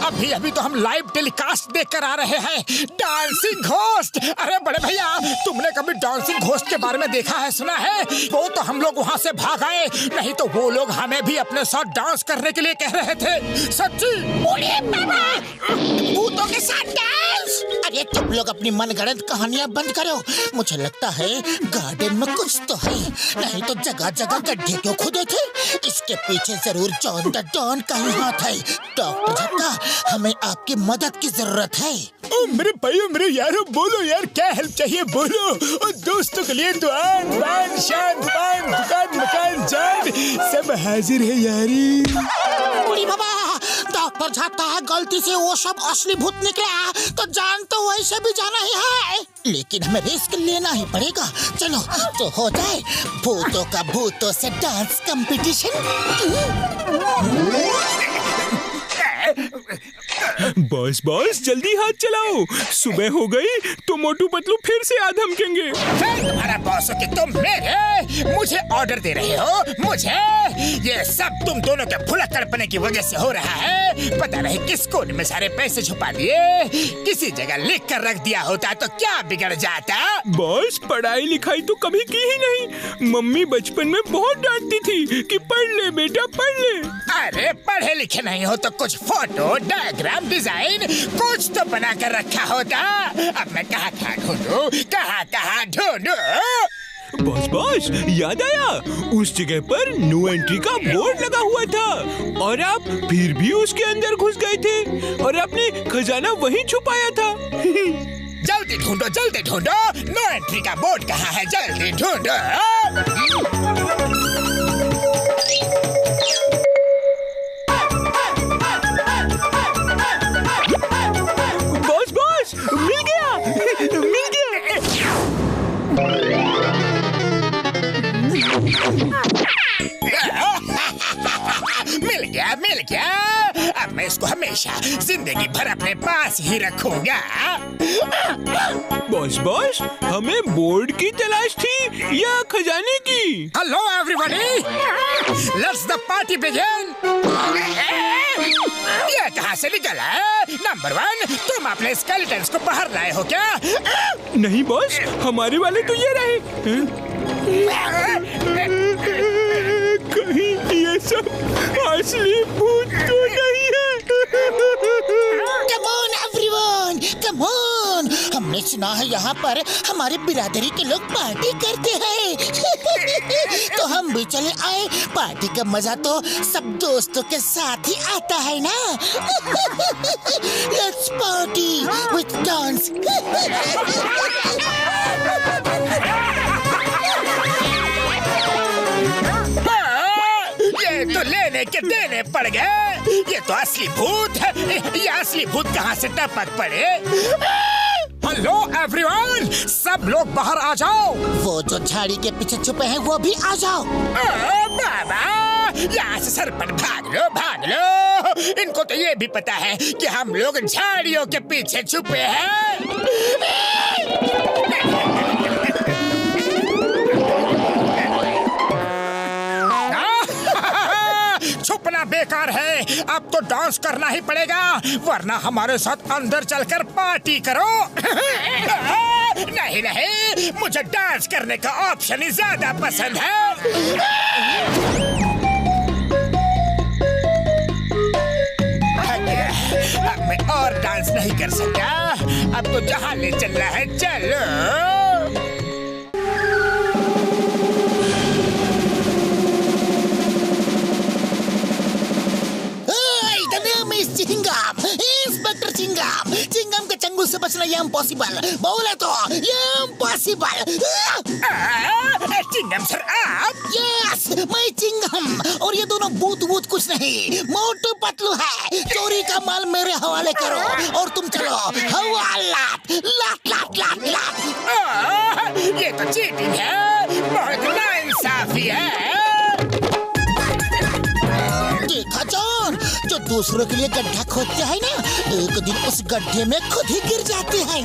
अभी अभी तो हम लाइव टेलीकास्ट देख कर आ रहे हैं, डांसिंग घोस्ट। अरे बड़े भैया, तुमने कभी डांसिंग घोस्ट के बारे में देखा है, सुना है? वो तो हम लोग वहाँ से भाग आए, नहीं तो वो लोग हमें भी अपने साथ डांस करने के लिए कह रहे थे। सच्ची? बोले बाबा, भूतों के साथ डांस? अरे तुम लोग अपनी मनगढ़ंत कहानियां बंद करो। मुझे लगता है गार्डन में कुछ तो है, नहीं तो जगह जगह गड्ढे क्यों खुदे थे? इसके पीछे जरूर जॉन द डॉन का ही हाथ है। डॉक्टर झक्का, हमें आपकी मदद की जरूरत है। ओ मेरे भाइयों, मेरे यारों, बोलो यार, क्या हेल्प चाहिए बोलो। और दोस्तों के लिए दुआन, वान, शान, पान, दुकान, मकान, जान, सब हाजिर है यारी। बूढ़ी बाबा, डॉक्टर झक्का है, गलती से वो सब असली भूत निकला तो जान तो वैसे भी जाना ही है, लेकिन हमें रिस्क लेना ही पड़ेगा। चलो तो हो जाए भूतों का भूतों से डांस कंपटीशन। बॉस बॉस, जल्दी हाथ चलाओ, सुबह हो गई तो मोटू पतलू फिर से आ धमकेंगे। तुम्हारा बॉस हो कि तुम मेरे मुझे ऑर्डर दे रहे हो? मुझे? ये सब तुम दोनों के भुलक्कड़पने की वजह से हो रहा है। पता नहीं किस कोने में सारे पैसे छुपा दिए, किसी जगह लिख कर रख दिया होता तो क्या बिगड़ जाता। बॉस, पढ़ाई लिखाई तो कभी की ही नहीं। मम्मी बचपन में बहुत डांटती थी कि पढ़ ले बेटा, पढ़ ले। अरे पढ़े लिखे नहीं हो तो कुछ फोटो, डायग्राम, डिजाइन कुछ तो बना कर रखा होता। अब मैं कहाँ ढूंढूं, कहाँ ढूंढूं? बॉस बॉस, याद आया, उस जगह पर नो एंट्री का बोर्ड लगा हुआ था और आप फिर भी उसके अंदर घुस गए थे और आपने खजाना वहीं छुपाया था। जल्दी ढूंढो, नो एंट्री का बोर्ड कहाँ है, जल्दी ढूंढो। बॉस बॉस, मिल गया, मिल गया। मिल गया। अब मैं इसको हमेशा जिंदगी भर अपने पास ही रखूंगा। बॉस बॉस, हमें बोर्ड की तलाश थी या खजाने की? Hello everybody, let's the party begin. ये कहाँ से निकला है? नंबर 1, तुम अपने स्केलेटन्स को बाहर लाए हो क्या? नहीं बॉस, हमारे वाले तो ये रहे। कहीं ये सब असली भूत तो नहीं है? Come on everyone, come on! हमने सुना है यहाँ पर हमारे बिरादरी के लोग पार्टी करते हैं। तो हम भी चले आए। पार्टी का मजा तो सब दोस्तों के साथ ही आता है ना। Let's party with dance. ये तो लेने के देने पड़ गए। ये तो असली भूत है। ये असली भूत कहाँ से टपक पड़े? हेलो एवरीवन, सब लोग बाहर आ जाओ। वो जो झाड़ी के पीछे छुपे हैं वो भी आ जाओ। बाबा, यहाँ से सरपट भाग लो। इनको तो ये भी पता है कि हम लोग झाड़ियों के पीछे छुपे हैं। छुपना बेकार है, अब तो डांस करना ही पड़ेगा, वरना हमारे साथ अंदर चलकर पार्टी करो। नहीं, मुझे डांस करने का ऑप्शन ही ज्यादा पसंद है। अब मैं और डांस नहीं कर सकता, अब तो जहाँ ले चलना है चलो। इंस्पेक्टर चिंगम के चंगुल से बचना ये इम्पॉसिबल। बोले तो ये इम्पॉसिबल। चिंगम सर आप? यस, मैं चिंगम, और ये दोनों भूत कुछ नहीं, मोटू पतलू है। चोरी का माल मेरे हवाले करो और तुम चलो हवालात लात। ये तो चीटिंग है, बहुत नाइंसाफी है। देखा जॉन, दूसरों के लिए गड्ढा खोदते हैं ना, एक दिन उस गड्ढे में खुद ही गिर जाते हैं।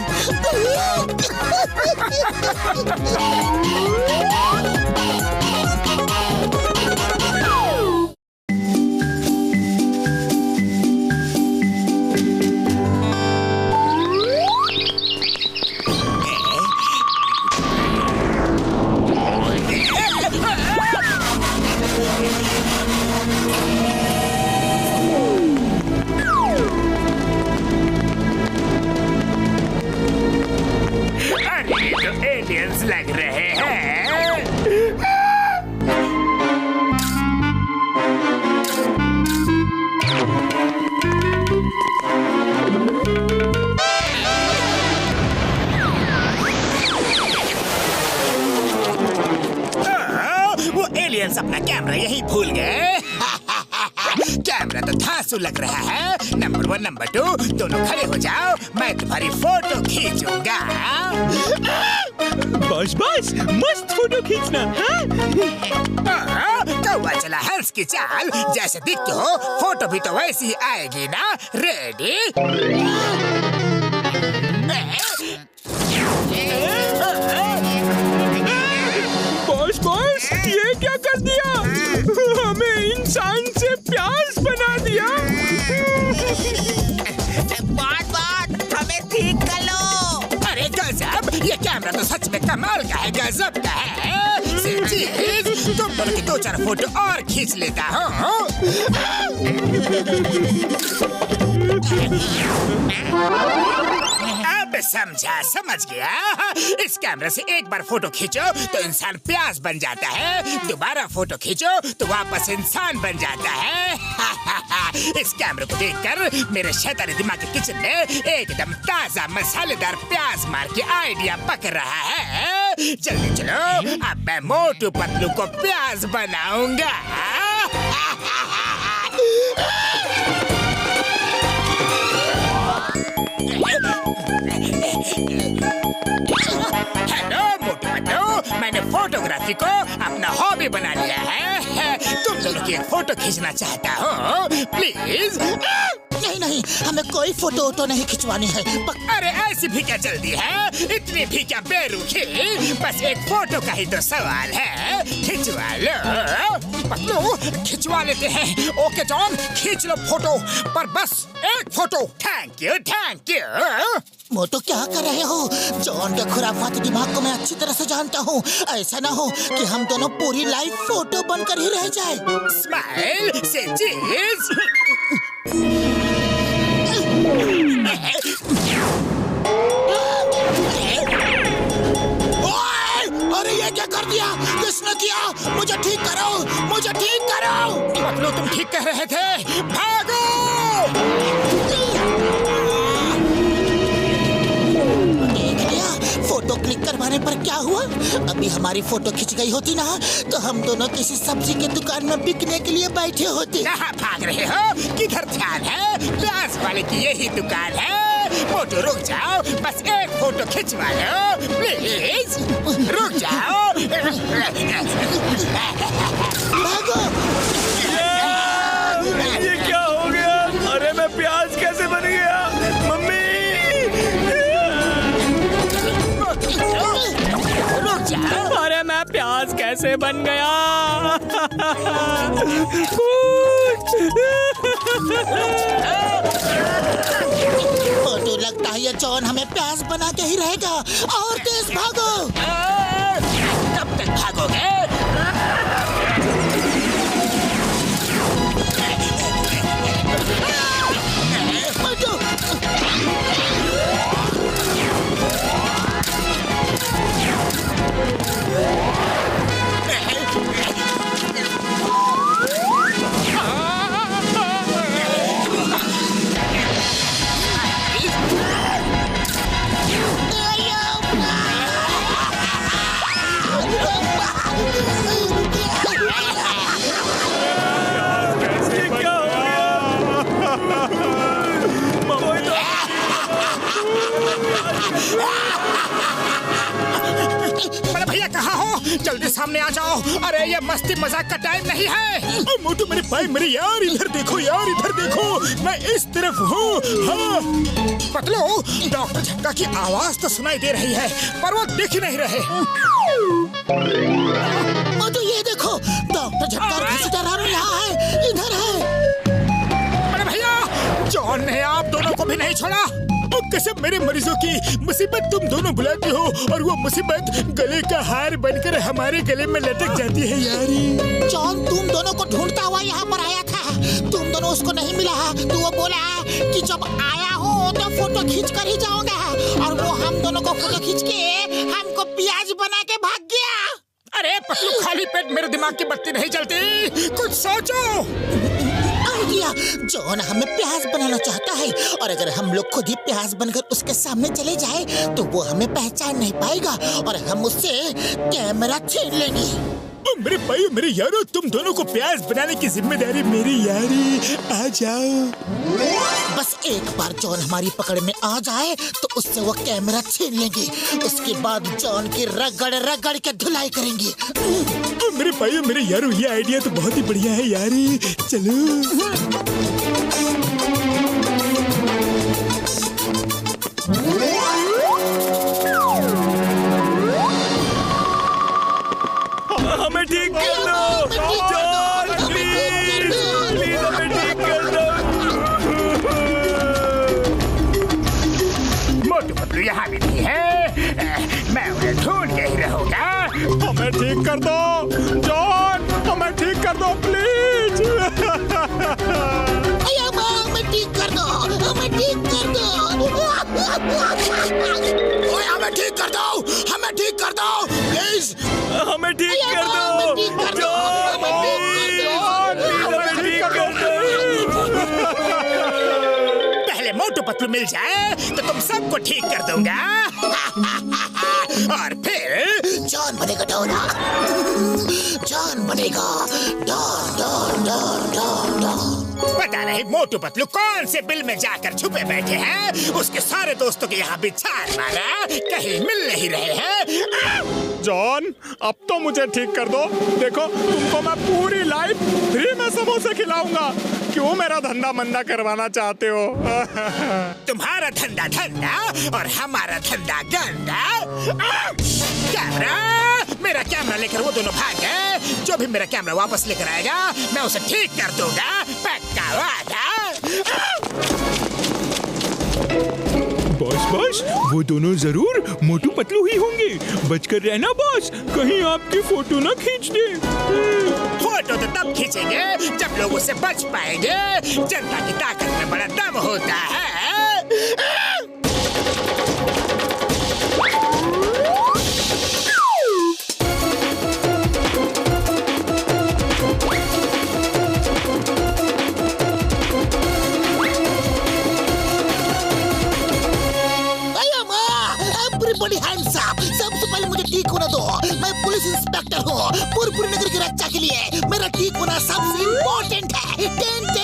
एलियंस लग रहे हैं। वो एलियंस अपना कैमरा यही भूल गए। कैमरा तो धांसू लग रहा है। नंबर 1 नंबर 2 दोनों खड़े हो जाओ, मैं तुम्हारी फोटो खींचूंगा। बस बस मस्त फोटो खींचना। कौवा चला हंस की चाल, जैसे दिखते हो फोटो भी तो वैसी आएगी ना। रेडी? बॉस बॉस ये क्या कर दिया? हमें इंसान से प्याज बना दिया। बात हमें ठीक कर लो। अरे गजब, ये कैमरा तो सच में कमाल का है, गजब का है। चीज तुम दोनों की 2-4 फोटो और खींच लेता हूँ। अब समझ गया। इस कैमरे से एक बार फोटो खींचो तो इंसान प्याज बन जाता है, दोबारा फोटो खींचो तो वापस इंसान बन जाता है। इस कैमरे को देखकर मेरे शैतानी दिमाग के किचन में एकदम ताजा मसालेदार प्याज मार के आइडिया पक रहा है। जल्दी चलो, अब मैं मोटू पतलू को प्याज बनाऊंगा। हेलो मोटू पतलू, मैंने फोटोग्राफी को अपना हॉबी बना लिया है। तुम दोनों की एक फोटो खींचना चाहता हूँ, प्लीज। नहीं, हमें कोई फोटो तो नहीं खिंचवानी है। अरे ऐसी भी क्या जल्दी है, इतनी भी क्या बेरुखी, बस एक फोटो का ही तो सवाल है। खिंचवा लो पतलू, खिंचवा लेते हैं। ओके जॉन, खींच लो फोटो, पर बस एक फोटो। Thank you. मोटू क्या कर रहे हो? जॉन के खुराफाती दिमाग को मैं अच्छी तरह से जानता हूँ। ऐसा ना हो कि हम दोनों पूरी लाइफ फोटो बनकर ही रह जाए। स्माइल से चीज। अरे ये क्या कर दिया? किसने किया? मुझे ठीक करो। पतलू तुम ठीक कह रहे थे, भागो। फोटो क्लिक करवाने पर क्या हुआ? अभी हमारी फोटो खिंच गई होती ना तो हम दोनों किसी सब्जी की दुकान में बिकने के लिए बैठे होते। कहाँ भाग रहे हो? किधर ध्यान है? प्याज वाले की यही दुकान है। मोटू रुक जाओ, बस एक फोटो खिंचवा लो प्लीज। रुक जाओ। भागो। ये क्या हो गया? अरे मैं प्याज कैसे बन गया? मम्मी अरे मैं प्याज कैसे बन गया? फोटो लगता है ये जॉन हमें प्याज बना के ही रहेगा। और तेज भागो। कब तक भागोगे? जल्दी सामने आ जाओ। अरे ये मस्ती मजाक का टाइम नहीं है। मोटू मेरे भाई मेरे यार, इधर देखो यार, इधर देखो, मैं इस तरफ हूँ। हाँ पतलू, डॉक्टर झटका की आवाज तो सुनाई दे रही है पर वो दिख नहीं रहे। मोटू ये देखो, डॉक्टर झटका और घसीटाराम यहाँ है, इधर है। अरे भैया, जॉन ने आप दोनों को भी नहीं छोड़ा। कसम मेरे मरीजों की, मुसीबत तुम दोनों बुलाते हो और वो मुसीबत गले का हार बनकर हमारे गले में लटक जाती है यारी। जॉन तुम दोनों को ढूंढता हुआ यहाँ पर आया था, तुम दोनों उसको नहीं मिला तो वो बोला कि जब आया हो तो फोटो खींच कर ही जाऊंगा, और वो हम दोनों को फोटो खींच के हमको प्याज बना के भाग गया। अरे पतलू, खाली पेट मेरे दिमाग की बत्ती नहीं जलती, कुछ सोचो। जॉन हमें प्याज बनाना चाहता है, और अगर हम लोग खुद ही प्याज बनकर उसके सामने चले जाए तो वो हमें पहचान नहीं पाएगा और हम उससे कैमरा छीन लेंगे। मेरे भाई मेरे यारो, तुम दोनों को प्याज बनाने की जिम्मेदारी मेरी यारी। आ जाओ। बस एक बार जॉन हमारी पकड़ में आ जाए तो उससे वो कैमरा छीन लेंगे। उसके बाद जॉन की रगड़ रगड़ के धुलाई करेंगे। मेरे भाई मेरे यारो, ये आइडिया तो बहुत ही बढ़िया है यारी। चलो। हमें ठीक कर दो जॉन, प्लीज प्लीज हमें ठीक कर दो। मोटू पतलू यहाँ भी नहीं है, मैं उन्हें ढूंढ के ही रहूंगा। हमें ठीक कर दो जॉन, हमें ठीक कर दो प्लीज। हमें ठीक कर दो, हमें ठीक कर दो, हमें ठीक कर दो, हमें ठीक कर दो प्लीज, हमें ठीक कर दो जॉन, हमें ठीक कर दो। पहले मोटू पतलू मिल जाए तो तुम सबको ठीक कर दूंगा। और फिर जॉन बनेगा डॉन, जॉन बनेगा don don don don don. पता नहीं मोटू पतलू कौन से बिल में जाकर छुपे बैठे हैं। उसके सारे दोस्तों के यहाँ भी छान मारा, कहीं मिल नहीं रहे हैं। जॉन अब तो मुझे ठीक कर दो। देखो तुमको मैं पूरी लाइफ फ्री में समोसे खिलाऊंगा। क्यों मेरा धंधा मंदा करवाना चाहते हो? तुम्हारा धंधा धंधा और हमारा धंधा गंदा। कैमरा, मेरा कैमरा लेकर वो दोनों भाग गए। जो भी मेरा कैमरा वापस लेकर आएगा मैं उसे ठीक कर दूंगा, पक्का वादा। बॉस बॉस, वो दोनों जरूर मोटू पतलू ही होंगे। बचकर रहना बॉस, कहीं आपकी फोटो ना खींच दे। फोटो तो तब खींचेंगे जब लोग उससे बच पाएंगे। जनता की ताकत में बड़ा दम होता है। बड़ी हैंड्स अप। सबसे पहले मुझे ठीक होना दो। मैं पुलिस इंस्पेक्टर हूँ। पूरी नगर की रक्षा के लिए मेरा ठीक होना सबसे इम्पोर्टेंट है। Tent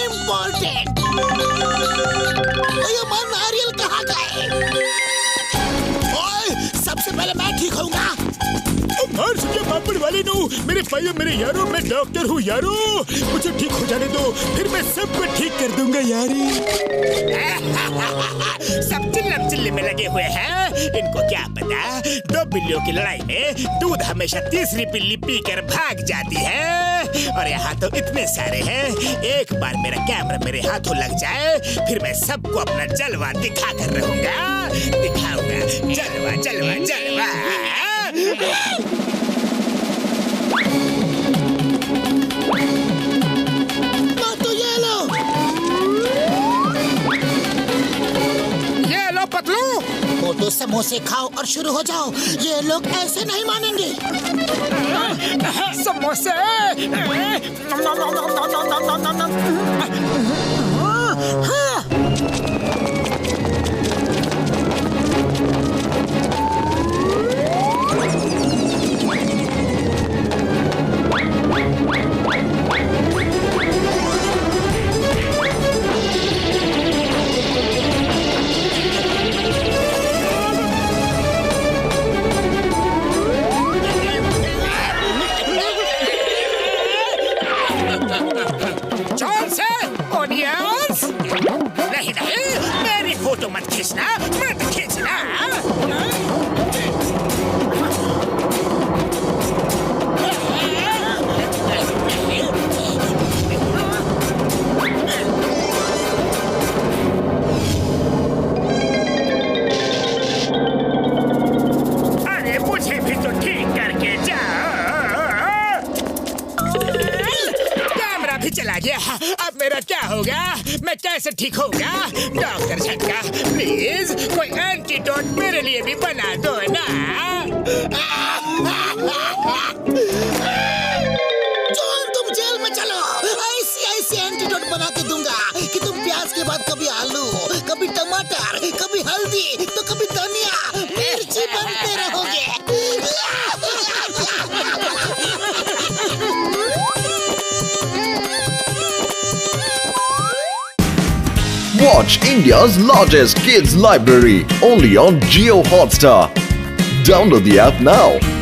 important. नारियल कहाँ गए? सबसे पहले मैं ठीक होऊंगा। मार सुनिए पापड़ वाले नो, मेरे भाइयों मेरे यारों, मैं डॉक्टर हूँ यारो। मुझे ठीक हो जाने दो, फिर मैं सबको ठीक कर दूंगा यारी। सब चिल्लम चिल्ली में लगे हुए हैं। इनको क्या पता, दो बिल्लियों की लड़ाई में दूध हमेशा तीसरी बिल्ली पीकर भाग जाती है। और यहाँ तो इतने सारे हैं। एक बार मेरा कैमरा मेरे हाथों लग जाए, फिर मैं सबको अपना जलवा दिखा कर रहूंगा। दिखाऊंगा जलवा जलवा जलवा। तो ये लो पतलू। मोटू समोसे खाओ और शुरू हो जाओ। ये लोग ऐसे नहीं मानेंगे। समोसे। गया। अब मेरा क्या होगा? मैं कैसे ठीक होगा? डॉक्टर झटका, प्लीज कोई एंटीडोट मेरे लिए भी बना दो ना। जॉन, तुम जेल में चलो। ऐसी एंटीडोट बना के दूंगा कि तुम प्याज के बाद कभी आलू, कभी टमाटर, कभी हल्दी, तो कभी धनिया, मिर्ची बनते रहोगे। Watch India's largest kids library only on Jio Hotstar. Download the app now.